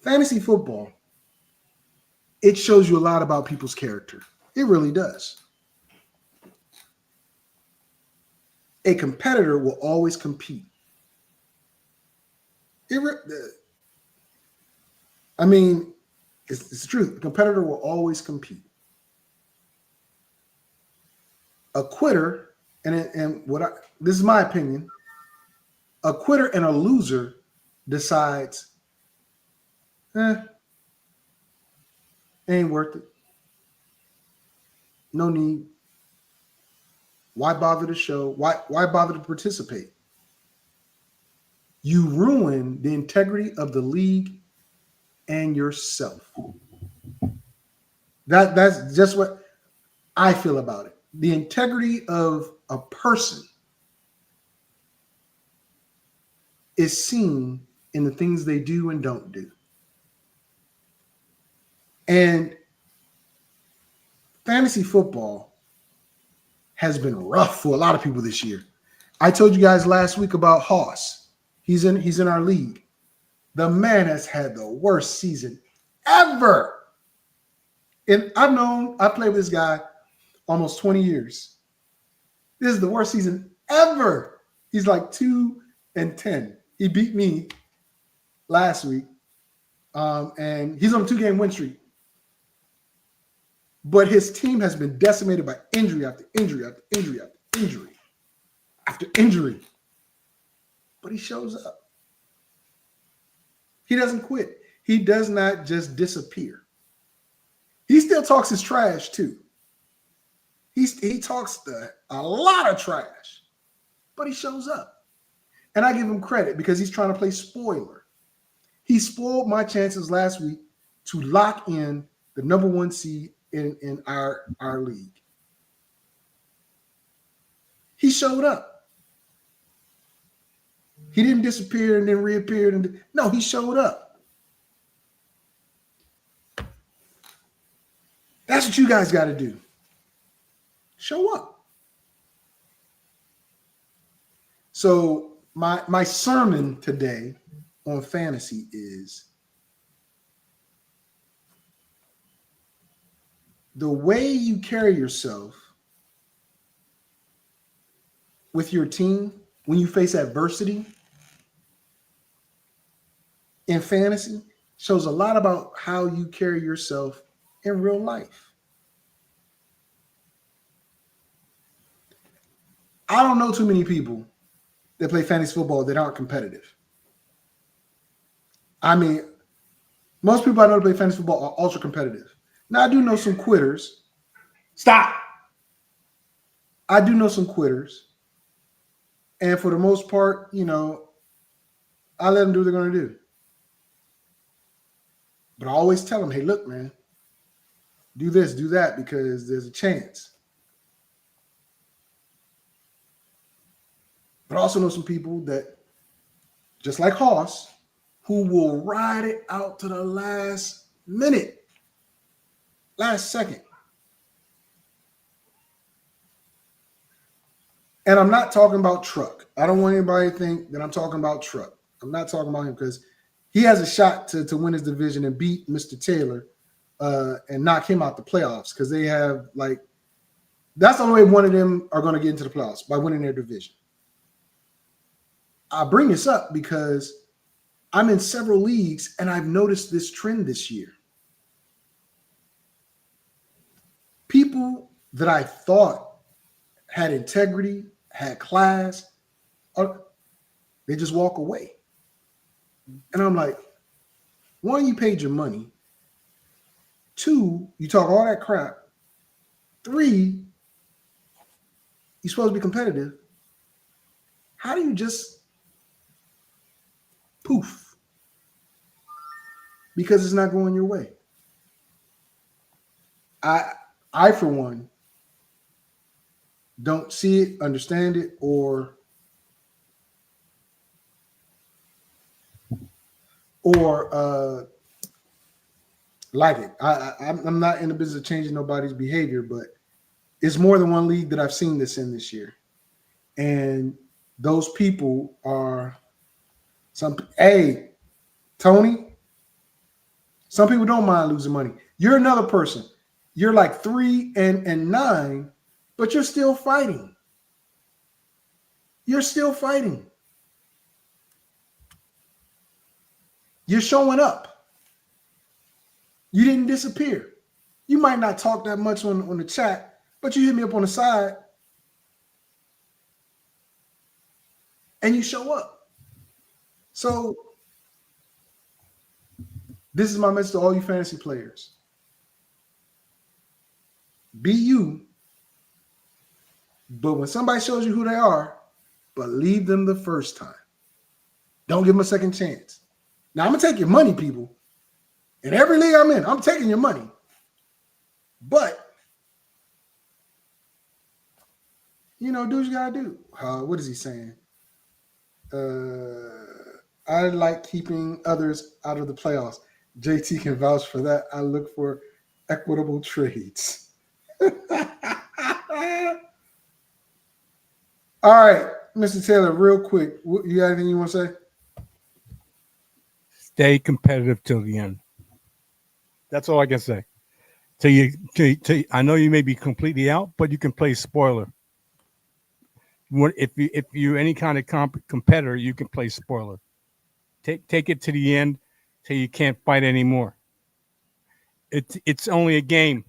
Speaker 5: Fantasy football, it shows you a lot about people's character. It really does. A competitor will always compete. It's the truth. A competitor will always compete. A quitter, this is my opinion, a quitter and a loser decides, ain't worth it. No need. Why bother to show? Why bother to participate? You ruin the integrity of the league and yourself. That's just what I feel about it. The integrity of a person is seen in the things they do and don't do. And fantasy football has been rough for a lot of people this year. I told you guys last week about Haas. He's in our league. The man has had the worst season ever. And I've played with this guy almost 20 years. This is the worst season ever. He's like 2-10. He beat me last week. And he's on a 2-game win streak. But his team has been decimated by injury after injury after injury after injury after injury. But he shows up. He doesn't quit. He does not just disappear. He still talks his trash too. He talks a lot of trash, but he shows up. And I give him credit because he's trying to play spoiler. He spoiled my chances last week to lock in the number 1 seed in our league. He showed up. He didn't disappear and then reappeared. No, he showed up. That's what you guys got to do. Show up. So my sermon today on fantasy is the way you carry yourself with your team when you face adversity in fantasy shows a lot about how you carry yourself in real life. I don't know too many people that play fantasy football that aren't competitive. I mean, most people I know that play fantasy football are ultra competitive. Now, I do know some quitters. Stop. I do know some quitters. And for the most part, I let them do what they're going to do. But I always tell them, hey, look, man, do this, do that, because there's a chance. But I also know some people that, just like Haas, who will ride it out to the last minute, last second. And I'm not talking about Truck. I don't want anybody to think that I'm talking about Truck. I'm not talking about him because he has a shot to win his division and beat Mr. Taylor and knock him out the playoffs because they have that's the only way one of them are going to get into the playoffs, by winning their division. I bring this up because I'm in several leagues and I've noticed this trend this year. People that I thought had integrity, had class, they just walk away. And I'm like, one, you paid your money. Two, you talk all that crap. Three, you're supposed to be competitive. How do you just poof? Because it's not going your way. I for one, don't see it, understand it, or like it. I'm not in the business of changing nobody's behavior, but it's more than one league that I've seen this in this year. And those people are hey, Tony, some people don't mind losing money. You're another person. You're like 3-9, but you're still fighting. You're still fighting. You're showing up. You didn't disappear. You might not talk that much on the chat, but you hit me up on the side and you show up. So this is my message to all you fantasy players. Be you, but when somebody shows you who they are, believe them the first time. Don't give them a second chance. Now, I'm going to take your money, people. In every league I'm in, I'm taking your money. But, do what you got to do. What is he saying? I like keeping others out of the playoffs. JT can vouch for that. I look for equitable trades. All right, Mr. Taylor, real quick. You got anything you want to say?
Speaker 3: Stay competitive till the end. That's all I can say. I know you may be completely out, but you can play spoiler. If you're any kind of competitor, you can play spoiler. Take it to the end till you can't fight anymore. It's only a game.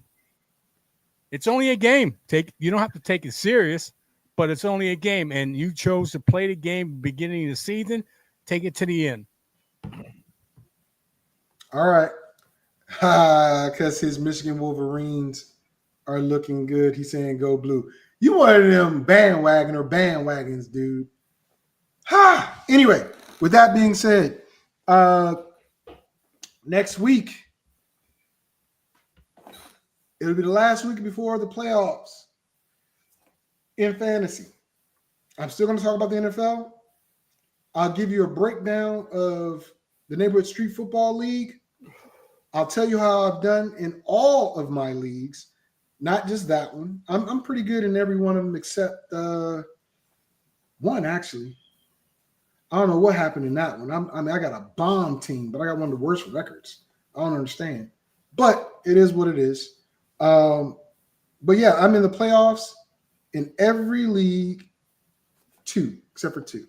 Speaker 3: It's only a game. You don't have to take it serious, but it's only a game, and you chose to play the game beginning of the season. Take it to the end.
Speaker 5: All right. Because his Michigan Wolverines are looking good. He's saying go blue. You one of them bandwagons, dude. Anyway, with that being said, next week, it'll be the last week before the playoffs in fantasy. I'm still going to talk about the NFL. I'll give you a breakdown of the Neighborhood Street Football League. I'll tell you how I've done in all of my leagues, not just that one. I'm pretty good in every one of them except one, actually. I don't know what happened in that one. I got a bomb team, but I got one of the worst records. I don't understand. But it is what it is. But yeah, I'm in the playoffs in every league, except for two.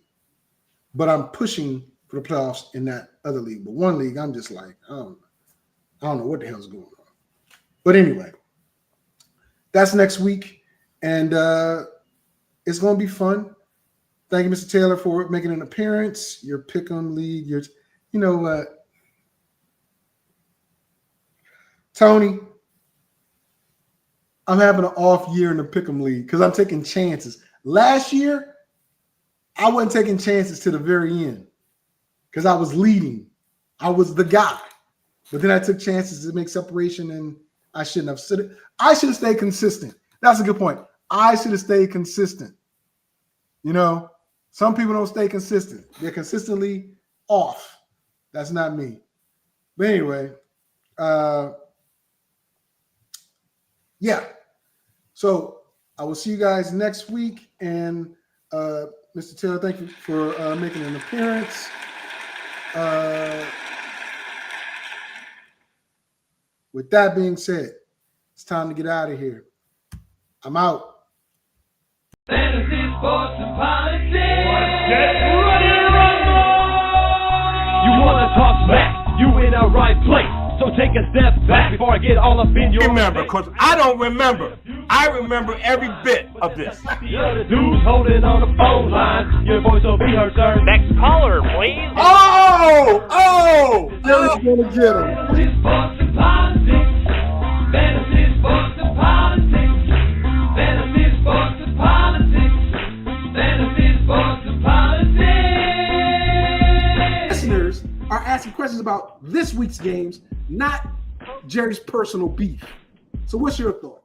Speaker 5: But I'm pushing for the playoffs in that other league. But one league, I'm just like, I don't know what the hell's going on. But anyway, that's next week. And it's going to be fun. Thank you, Mr. Taylor, for making an appearance. Your Pick'em League. You know what? Tony, I'm having an off year in the Pick'em League because I'm taking chances. Last year, I wasn't taking chances to the very end because I was leading. I was the guy. But then I took chances to make separation, and I shouldn't have. I should have stayed consistent. That's a good point. I should have stayed consistent. You know, some people don't stay consistent. They're consistently off. That's not me. But anyway, yeah. So I will see you guys next week. And Mr. Taylor, thank you for making an appearance. With that being said, it's time to get out of here. I'm out.
Speaker 1: Fantasy, sports, and politics. Get ready to rumble! You want to talk smack? You in the right place. So take a step back before I get all up in your
Speaker 2: Remember, because I don't remember. I remember every bit of this.
Speaker 1: The other dude's holding on the phone line. Your voice will be heard, sir.
Speaker 6: Next caller, please.
Speaker 5: Jerry's gonna get him.
Speaker 1: Fantasy, sports, and politics. Fantasy, sports, and politics. Fantasy, sports, and politics. Fantasy, sports, and politics.
Speaker 4: Listeners are asking questions about this week's games, not Jerry's personal beef. So what's your thought?